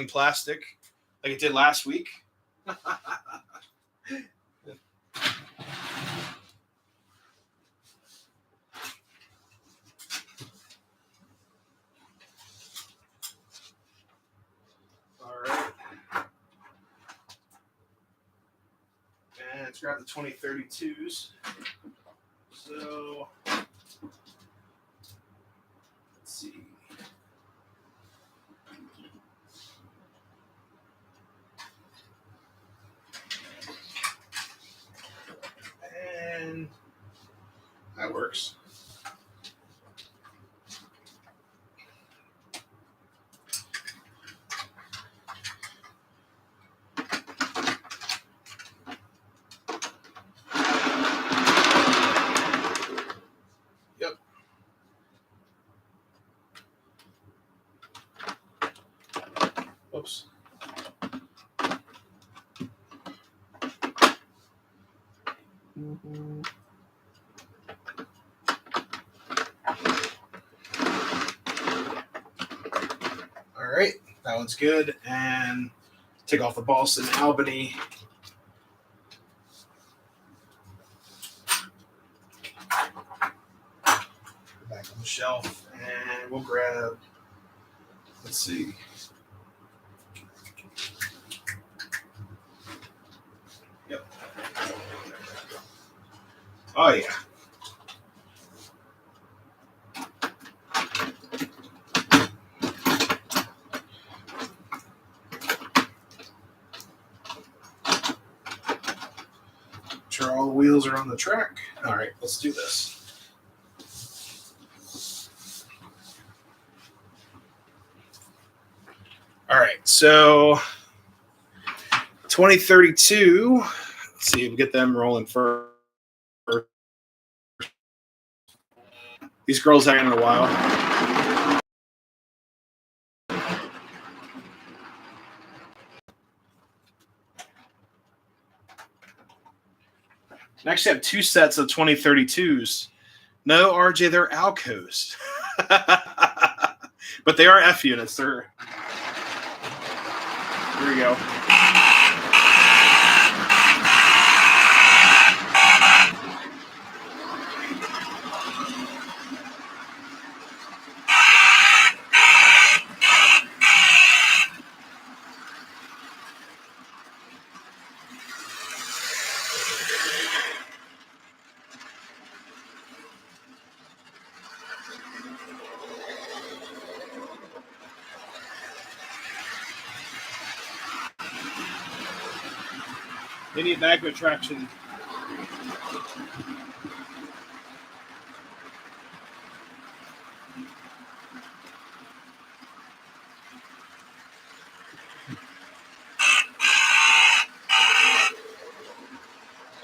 plastic like it did last week. All right. And let's grab the 2032s. So let's see. And that works. Yep. Oops. Mm-hmm. All right, that one's good. And take off the Boston Albany. Back on the shelf, and we'll grab. Let's see. Yep. Oh yeah. Sure, all the wheels are on the track. All right, let's do this. All right, so 2032. Let's see if we get them rolling first. These girls haven't in a while. I actually have 2 sets of 2032s. No, RJ, they're Alcos. But they are F units. Here we go. They need magma traction.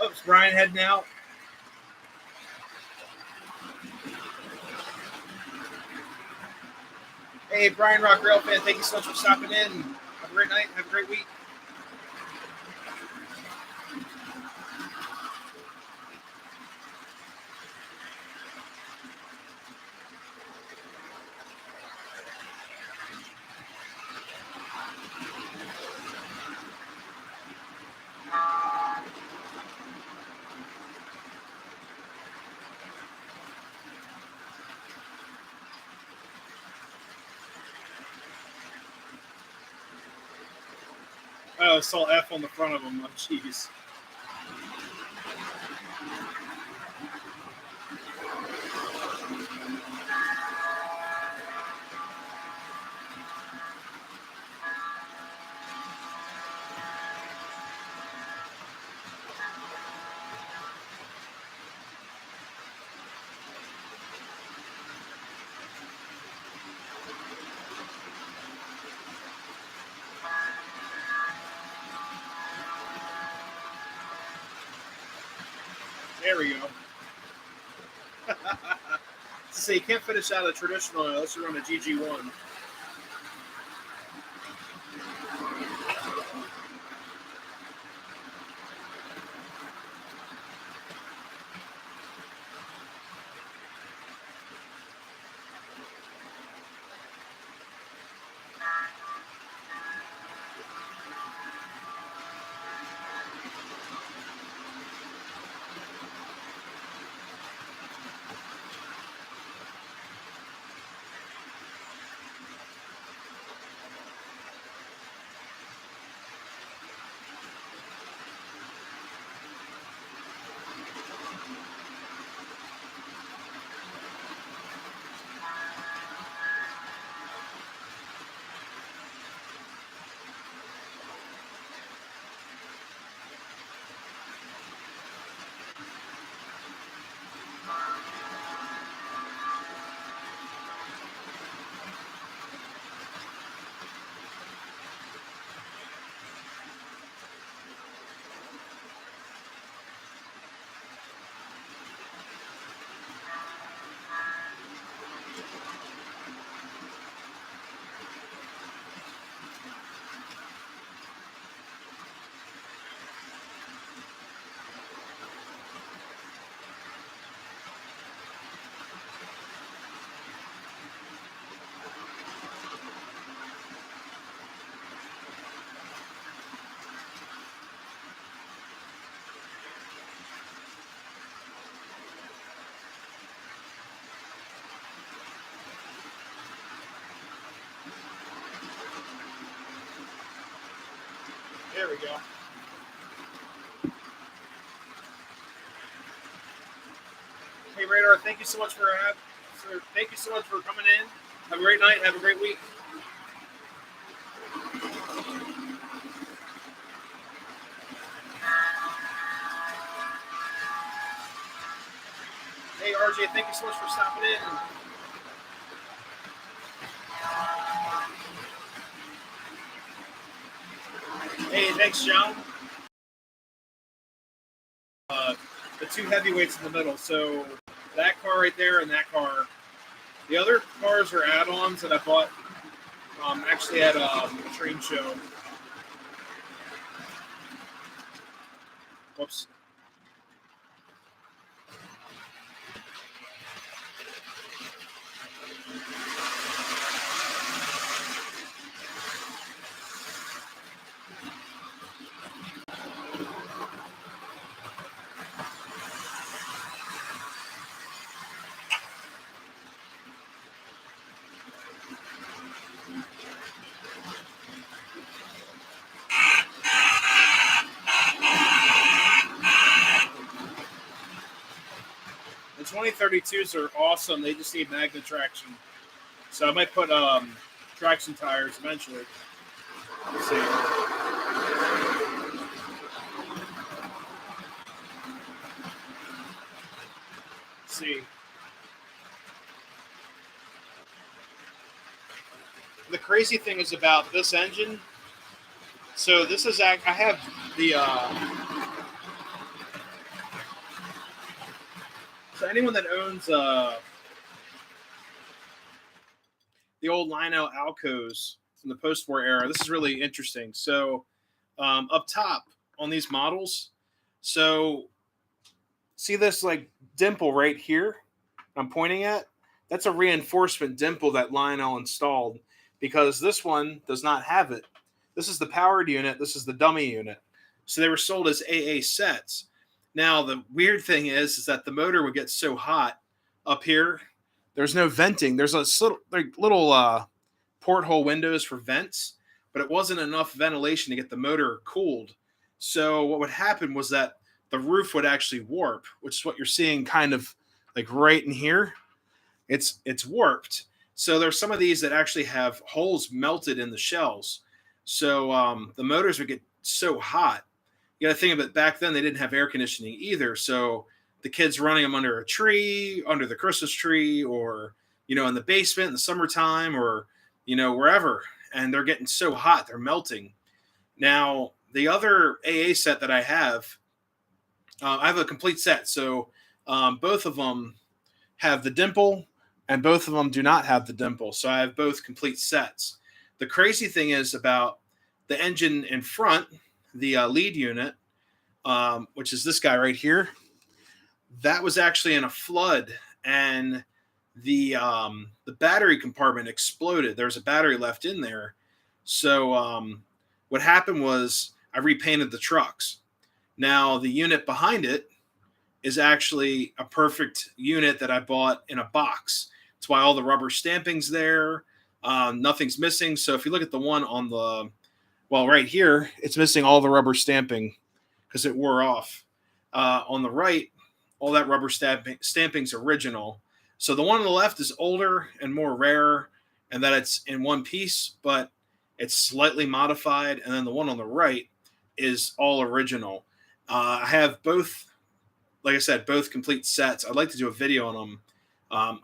Oops, Brian heading out. Hey, Brian Rock Rail fan, thank you so much for stopping in. Have a great night. Have a great week. Oh, I saw F on the front of them. Oh, jeez. There we go. So you can't finish out a traditional unless you're on a GG1. There we go. Hey, Radar, thank you so much for coming in. Have a great night. Have a great week. Hey, RJ, thank you so much for stopping in. Hey, thanks, John. The 2 heavyweights in the middle. So that car right there and that car. The other cars are add-ons that I bought actually at a train show. Whoops. 2032s are awesome. They just need magnet traction. So I might put traction tires eventually. Let's see. Let's see. The crazy thing is about this engine. So this is I have the so anyone that owns the old Lionel Alcos from the post-war era, this is really interesting. So up top on these models, so see this like dimple right here I'm pointing at? That's a reinforcement dimple that Lionel installed because this one does not have it. This is the powered unit. This is the dummy unit. So they were sold as AA sets. Now, the weird thing is that the motor would get so hot up here. There's no venting. There's a little porthole windows for vents, but it wasn't enough ventilation to get the motor cooled. So what would happen was that the roof would actually warp, which is what you're seeing kind of like right in here. It's warped. So there's some of these that actually have holes melted in the shells. So the motors would get so hot. You got to think of it, back then they didn't have air conditioning either. So the kids running them under a tree, under the Christmas tree, or, in the basement in the summertime, or, wherever. And they're getting so hot, they're melting. Now, the other AA set that I have a complete set. So both of them have the dimple and both of them do not have the dimple. So I have both complete sets. The crazy thing is about the engine in front, the lead unit, which is this guy right here, that was actually in a flood, and the battery compartment exploded. There was a battery left in there. So what happened was I repainted the trucks. Now the unit behind it is actually a perfect unit that I bought in a box. That's why all the rubber stamping's there. Nothing's missing. So if you look at the one on the, right here, it's missing all the rubber stamping because it wore off. On the right, all that rubber stamping's original. So the one on the left is older and more rare, and that it's in one piece, but it's slightly modified. And then the one on the right is all original. I have both, like I said, both complete sets. I'd like to do a video on them.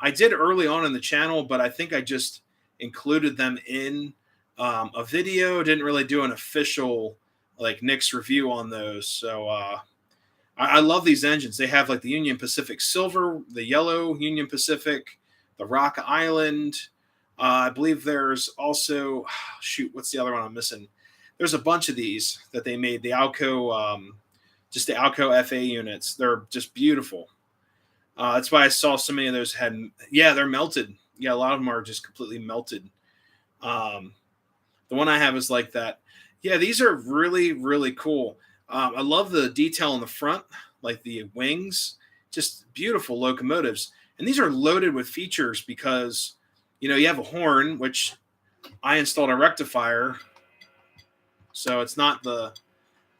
I did early on in the channel, but I think I just included them in a video. Didn't really do an official like Nick's review on those. So I love these engines. They have like the Union Pacific Silver, the yellow Union Pacific, the Rock Island. I believe there's also, what's the other one I'm missing? There's a bunch of these that they made. The Alco, just the Alco FA units. They're just beautiful. That's why I saw so many of those they're melted. Yeah, a lot of them are just completely melted. The one I have is like that. Yeah, these are really, really cool. I love the detail in the front, like the wings, just beautiful locomotives. And these are loaded with features because, you have a horn, which I installed a rectifier. So it's not the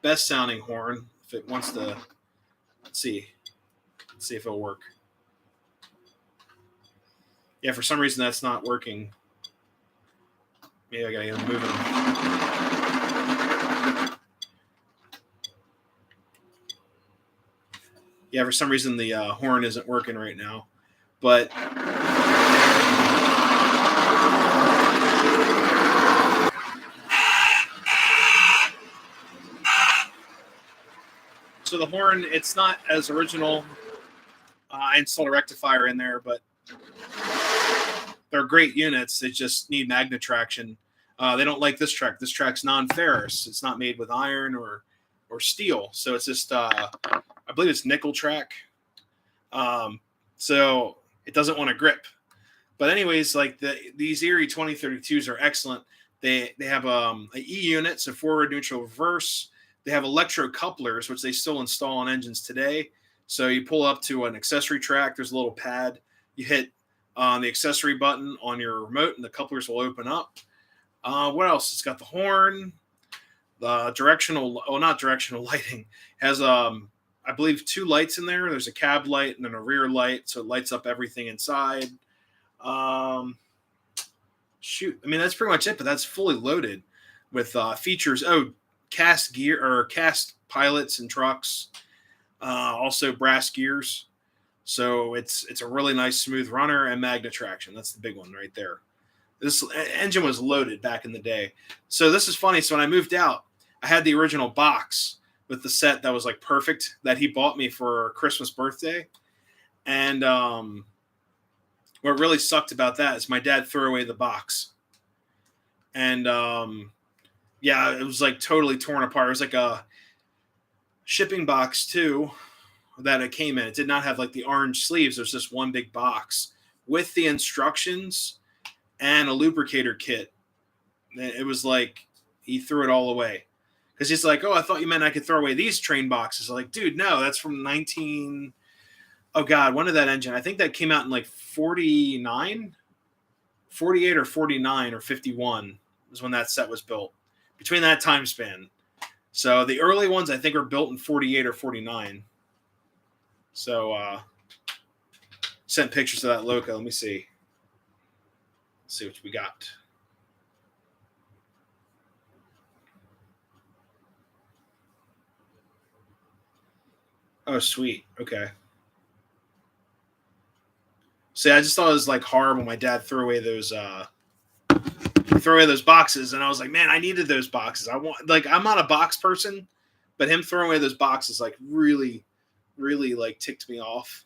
best sounding horn. If it wants to, let's see if it'll work. Yeah, for some reason that's not working. Maybe I gotta get it moving. Yeah, for some reason the horn isn't working right now. But so the horn, it's not as original. I installed a rectifier in there, but they're great units. They just need magnet traction. They don't like this track. This track's non-ferrous. It's not made with iron or steel. So it's just, I believe it's nickel track. So it doesn't want to grip. But anyways, like these Erie 2032s are excellent. They have a E unit, so forward, neutral, reverse. They have electro couplers, which they still install on engines today. So you pull up to an accessory track. There's a little pad. You hit the accessory button on your remote, and the couplers will open up. What else? It's got the horn, the not directional lighting. Has I I believe, two lights in there. There's a cab light and then a rear light, so it lights up everything inside. Um, Shoot, I mean that's pretty much it. But that's fully loaded with features. Oh, cast gear or cast pilots and trucks. Also brass gears. So it's a really nice smooth runner and magnet traction. That's the big one right there. This engine was loaded back in the day. So this is funny. So when I moved out, I had the original box with the set that was like perfect that he bought me for Christmas birthday. And what really sucked about that is my dad threw away the box. And yeah, it was like totally torn apart. It was like a shipping box too that it came in. It did not have like the orange sleeves. There's just one big box with the instructions and a lubricator kit. It was like he threw it all away because he's like, "Oh, I thought you meant I could throw away these train boxes." I'm like, dude, no, that's from 19. Oh God, when did that engine? I think that came out in like 49, 48 or 49 or 51 was when that set was built. Between that time span. So the early ones I think are built in 48 or 49. So sent pictures of that loco. Let me see. Let's see what we got. Oh, sweet. Okay. See, I just thought it was like horrible. My dad threw away those boxes, and I was like, man, I needed those boxes. I'm not a box person, but him throwing away those boxes like really, really like ticked me off.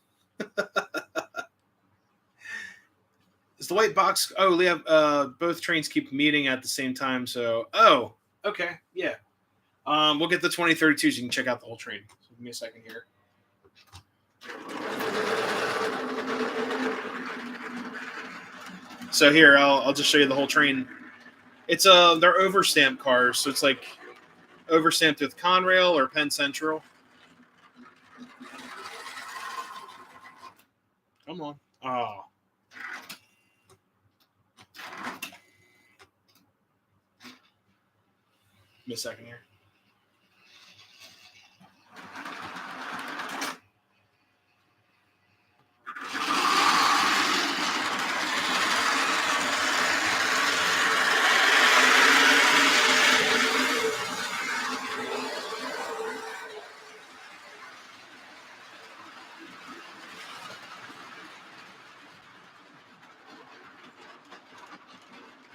Is the white box? Oh, we have both trains keep meeting at the same time. So, oh, okay, yeah. We'll get the 2032s. So you can check out the whole train. So give me a second here. So here, I'll just show you the whole train. It's they're overstamp cars, so it's like overstamped with Conrail or Penn Central. Come on. Oh. Give me a second here.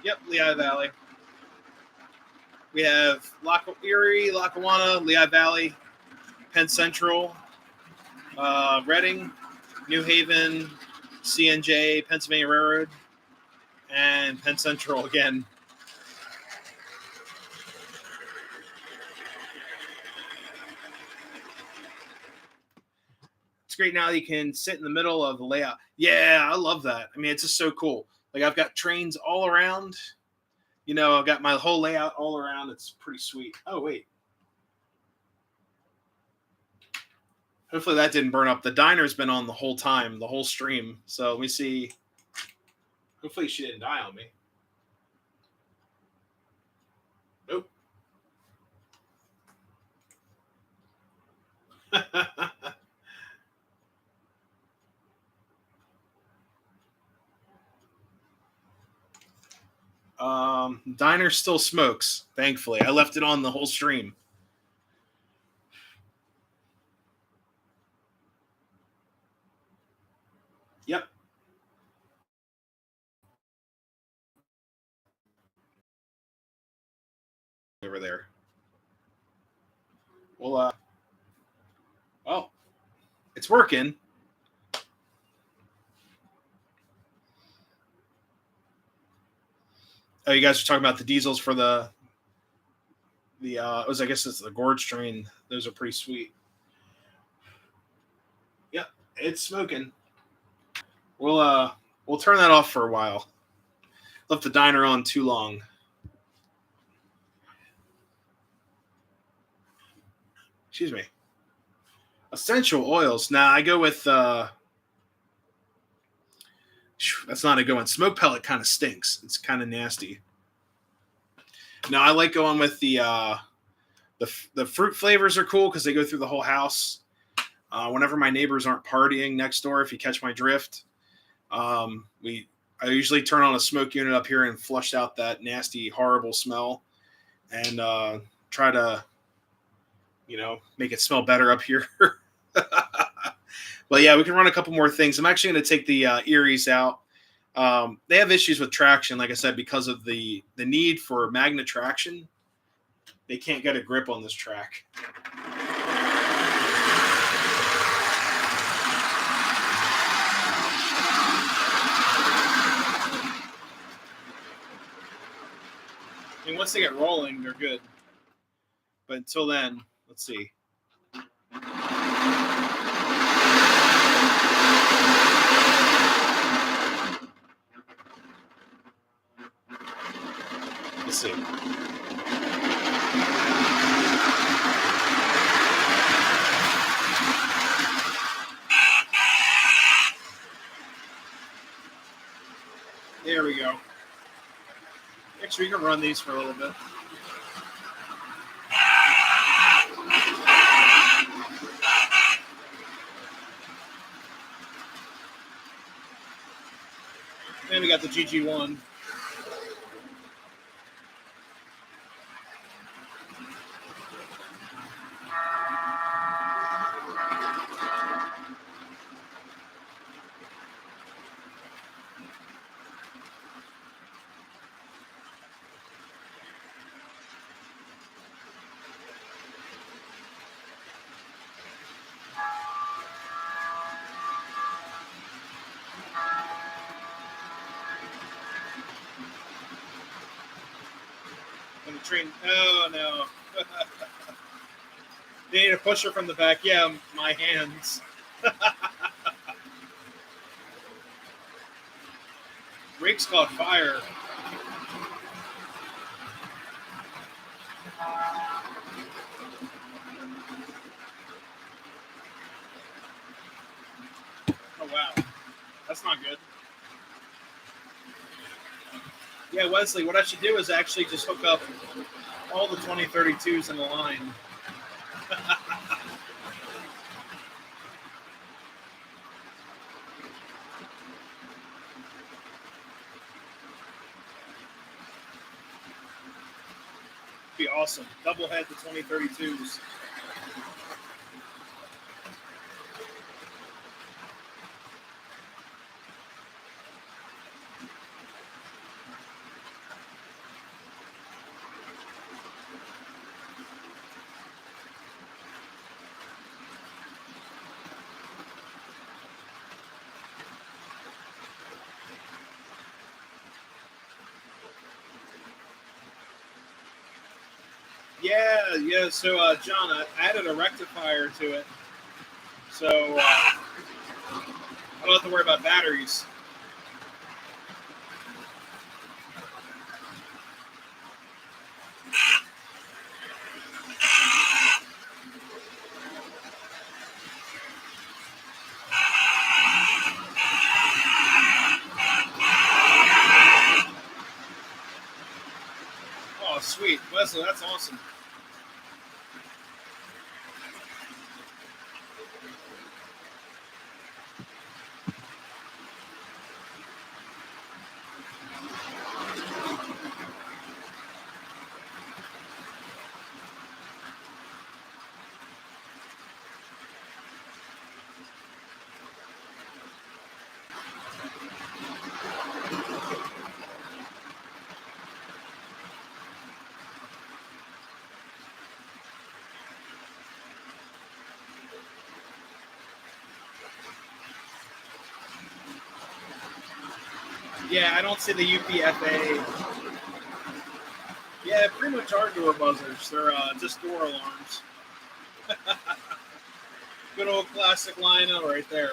Yep, Lehigh Valley. We have Erie, Lackawanna, Lehigh Valley, Penn Central, Reading, New Haven, CNJ, Pennsylvania Railroad, and Penn Central again. It's great now you can sit in the middle of the layout. Yeah, I love that. I mean, it's just so cool. Like I've got trains all around. You know, I've got my whole layout all around. It's pretty sweet. Oh, wait. Hopefully that didn't burn up. The diner's been on the whole time, the whole stream. So let me see. Hopefully she didn't die on me. Nope. Diner still smokes, thankfully. I left it on the whole stream. Yep. Over there. Well, well, it's working. Oh, you guys are talking about the diesels for the I guess it's the gorge train. Those are pretty sweet. Yep, it's smoking. We'll turn that off for a while. Left the diner on too long. Excuse me. Essential oils. Now I go with that's not a good one. Smoke pellet kind of stinks. It's kind of nasty. No, I like going with the fruit flavors are cool because they go through the whole house. Whenever my neighbors aren't partying next door, if you catch my drift, I usually turn on a smoke unit up here and flush out that nasty, horrible smell, and try to, make it smell better up here. But yeah, we can run a couple more things. I'm actually going to take the Eries out. They have issues with traction, like I said, because of the need for magnet traction. They can't get a grip on this track. I mean, once they get rolling, they're good. But until then, let's see. Let's see. There we go. Actually, we can run these for a little bit. Then we got the GG1. And the train. Oh no. They need a pusher from the back. Yeah, my hands. Brakes caught fire. Oh wow, that's not good. Yeah, Wesley, what I should do is actually just hook up all the 2032s in the line. Be awesome. Double head the 2032s. Yeah. So, John, I added a rectifier to it, so I don't have to worry about batteries. Oh, sweet, Wesley, that's awesome. Yeah, I don't see the UPFA. Yeah, pretty much are door buzzers. They're just door alarms. Good old classic lineup right there.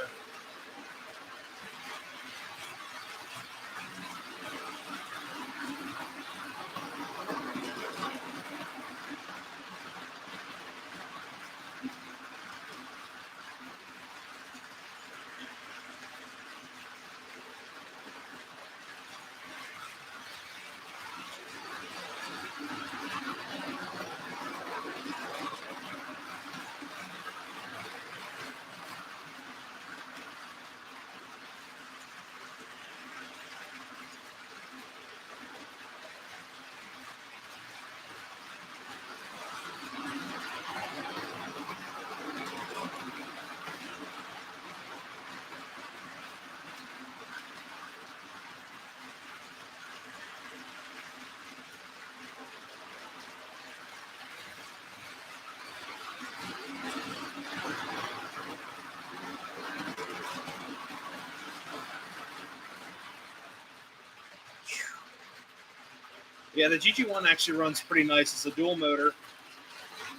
Yeah, the GG1 actually runs pretty nice. It's a dual motor,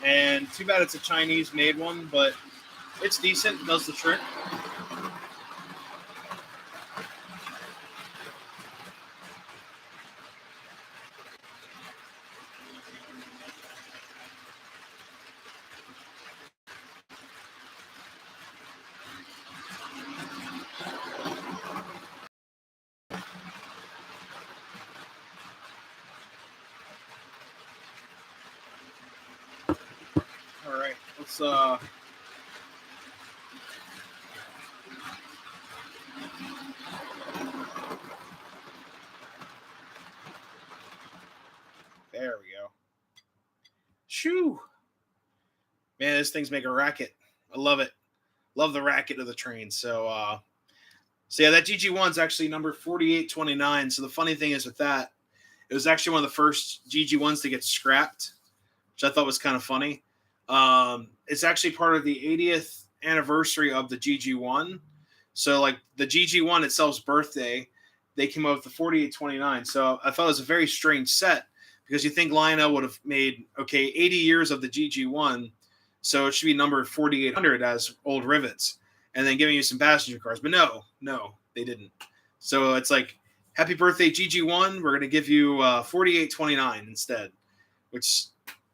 and too bad it's a Chinese-made one, but it's decent. Does the trick. All right, let's there we go. Shoo! Man, these things make a racket. I love it. Love the racket of the train. So yeah, that GG1 is actually number 4829. So the funny thing is with that, it was actually one of the first GG1s to get scrapped, which I thought was kind of funny. It's actually part of the 80th anniversary of the GG1. So like the GG1 itself's birthday, they came up with the 4829. So I thought it was a very strange set because you think Lionel would have made, okay, 80 years of the GG1. So it should be number 4800 as old rivets and then giving you some passenger cars. But no, they didn't. So it's like, happy birthday, GG1. We're going to give you 4829 instead, which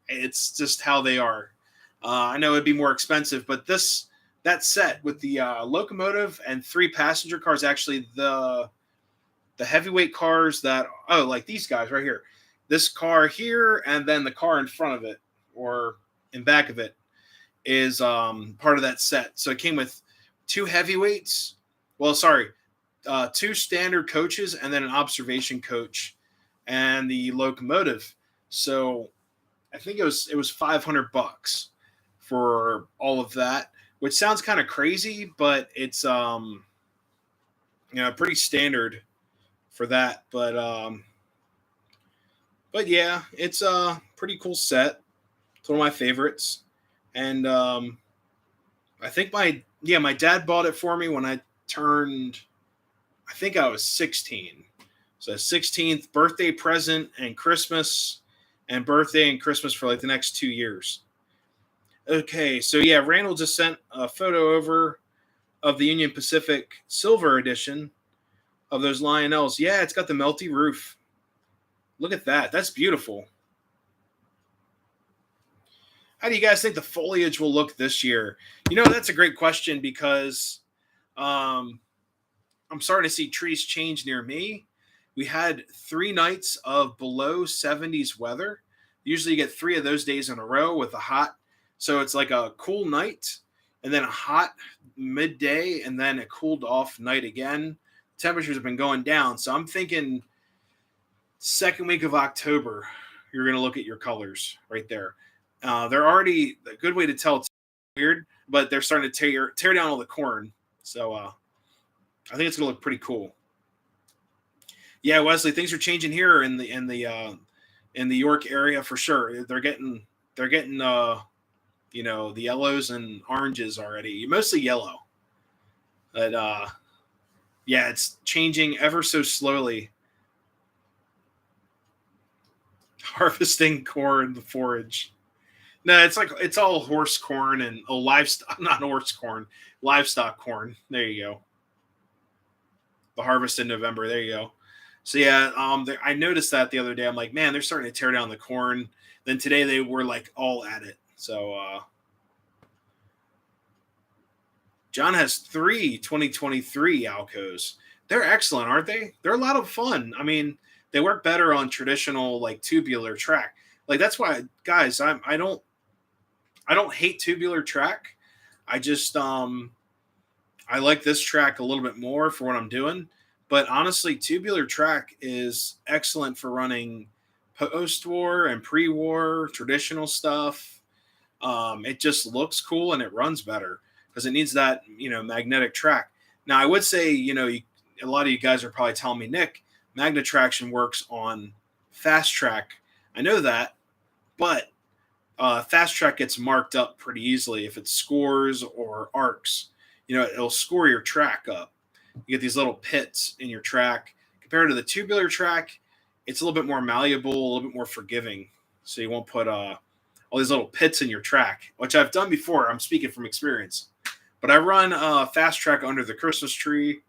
it's just how they are. I know it'd be more expensive, but that set with the locomotive and 3 passenger cars, actually the heavyweight cars that, like these guys right here, this car here, and then the car in front of it or in back of it is part of that set. So it came with 2 heavyweights. Well, sorry, 2 standard coaches and then an observation coach and the locomotive. So I think it was $500 for all of that, which sounds kind of crazy, but it's pretty standard for that. But yeah, it's a pretty cool set. It's one of my favorites, and I think my dad bought it for me when I turned, I think I was 16. So 16th birthday present and Christmas and birthday and Christmas for like the next 2 years. Okay, so yeah, Randall just sent a photo over of the Union Pacific Silver Edition of those Lionels. Yeah, it's got the melty roof. Look at that. That's beautiful. How do you guys think the foliage will look this year? That's a great question because I'm starting to see trees change near me. We had 3 nights of below 70s weather. Usually you get 3 of those days in a row with a hot. So it's like a cool night and then a hot midday and then a cooled off night again. Temperatures have been going down. So I'm thinking second week of October, you're going to look at your colors right there. They're already a good way to tell. It's weird, but they're starting to tear down all the corn. So I think it's going to look pretty cool. Yeah, Wesley, things are changing here in the York area for sure. They're getting the yellows and oranges already, mostly yellow. But yeah, it's changing ever so slowly. Harvesting corn, the forage. No, it's all horse corn and livestock, not horse corn, livestock corn. There you go. The harvest in November. There you go. So yeah, I noticed that the other day. I'm like, man, they're starting to tear down the corn. Then today they were like all at it. So John has 3 2023 Alcos. They're excellent, aren't they? They're a lot of fun. I mean, they work better on traditional like tubular track. Like that's why, guys, I don't hate tubular track. I just I like this track a little bit more for what I'm doing. But honestly, tubular track is excellent for running post-war and pre-war traditional stuff. It just looks cool and it runs better because it needs that magnetic track. Now, I would say a lot of you guys are probably telling me, Nick, magnet traction works on fast track. I know that, but fast track gets marked up pretty easily if it's scores or arcs. It'll score your track up. You get these little pits in your track. Compared to the tubular track, it's a little bit more malleable, a little bit more forgiving. So you won't put all these little pits in your track, which I've done before. I'm speaking from experience. But I run fast track under the Christmas tree.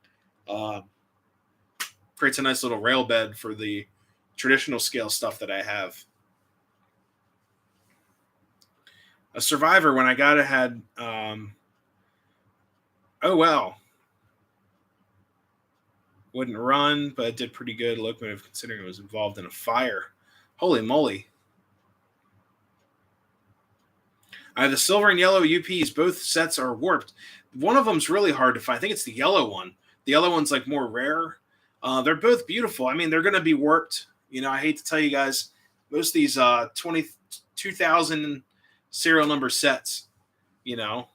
Creates a nice little rail bed for the traditional scale stuff that I have. A Survivor, when I got it, had oh well, wouldn't run, but it did pretty good. Locomotive, considering it was involved in a fire. Holy moly! I have the silver and yellow UPs. Both sets are warped. One of them's really hard to find. I think it's the yellow one. The yellow one's like more rare. They're both beautiful. I mean, they're going to be warped. You know, I hate to tell you guys, most of these 22,000 serial number sets, you know.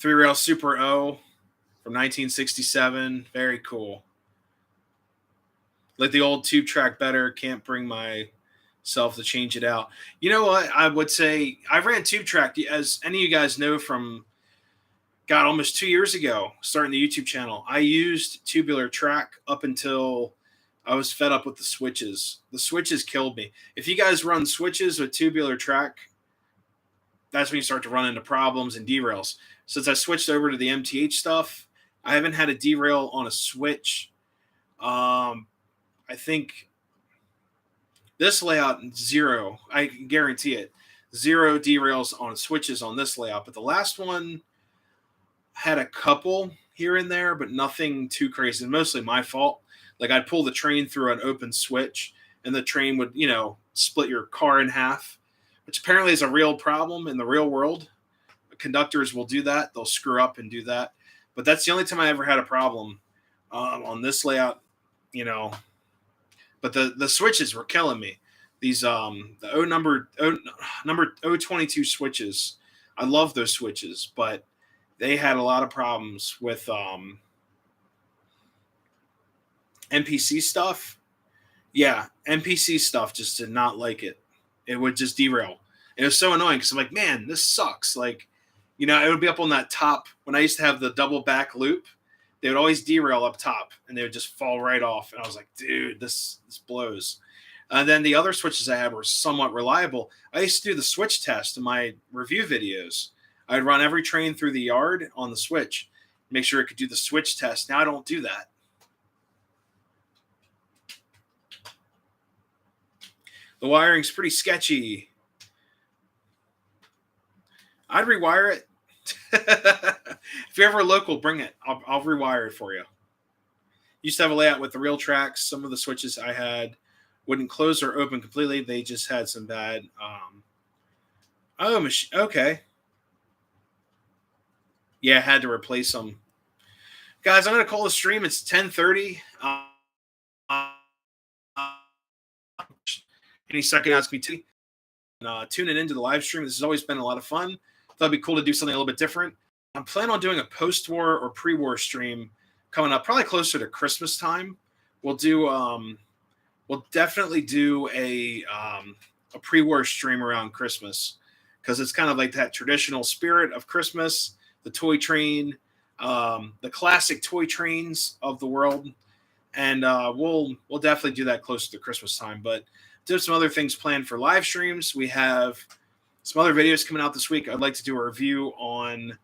3-rail Super O from 1967. Very cool. Like the old tube track better. Can't bring myself to change it out. You know what? I would say I ran tube track, as any of you guys know, from almost 2 years ago, starting the YouTube channel. I used tubular track up until I was fed up with the switches. The switches killed me. If you guys run switches with tubular track, that's when you start to run into problems and derails. Since I switched over to the MTH stuff, I haven't had a derail on a switch. I think this layout, 0. I can guarantee it. 0 derails on switches on this layout. But the last one had a couple here and there, but nothing too crazy. Mostly my fault. Like I'd pull the train through an open switch and the train would, you know, split your car in half, which apparently is a real problem in the real world. Conductors will do that. They'll screw up and do that. But that's the only time I ever had a problem on this layout, you know. But the switches were killing me. These the number 022 switches. I love those switches, but they had a lot of problems with NPC stuff. Yeah, NPC stuff just did not like it. It would just derail. And it was so annoying because I'm like, man, this sucks. Like, you know, it would be up on that top. When I used to have the double back loop, they would always derail up top and they would just fall right off. And I was like, dude, this blows. And then the other switches I had were somewhat reliable. I used to do the switch test in my review videos. I'd run every train through the yard on the switch, make sure it could do the switch test. Now I don't do that. The wiring's pretty sketchy. I'd rewire it. If you're ever local, bring it. I'll rewire it for you. Used to have a layout with the real tracks. Some of the switches I had wouldn't close or open completely. They just had some bad. Okay. Yeah, I had to replace them. Guys, I'm going to call the stream. It's 10:30. Any second, ask me to tune it into the live stream. This has always been a lot of fun. Thought it'd be cool to do something a little bit different. I'm planning on doing a post-war or pre-war stream coming up, probably closer to Christmas time. We'll definitely do a pre-war stream around Christmas because it's kind of like that traditional spirit of Christmas, the toy train, the classic toy trains of the world, and we'll definitely do that closer to Christmas time. But do have some other things planned for live streams. We have some other videos coming out this week. I'd like to do a review on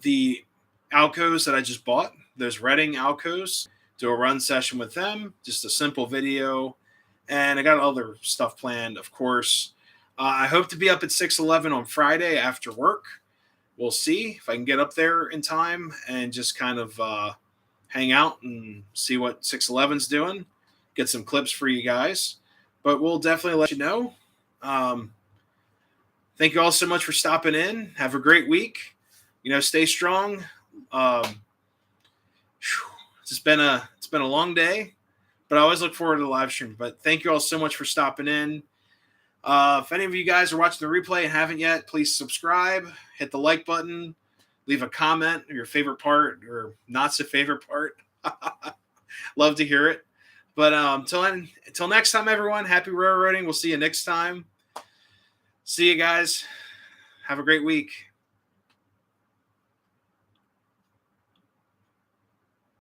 the Alcos that I just bought. Those Reading Alcos. Do a run session with them. Just a simple video. And I got other stuff planned, of course. I hope to be up at 6:11 on Friday after work. We'll see if I can get up there in time and just kind of hang out and see what 6:11's doing. Get some clips for you guys. But we'll definitely let you know. Thank you all so much for stopping in. Have a great week. You know, stay strong. It's been a long day, but I always look forward to the live stream. But thank you all so much for stopping in. If any of you guys are watching the replay and haven't yet, please subscribe, hit the like button, leave a comment, your favorite part or not so favorite part. Love to hear it. But until next time, everyone, happy railroading. We'll see you next time. See you guys. Have a great week.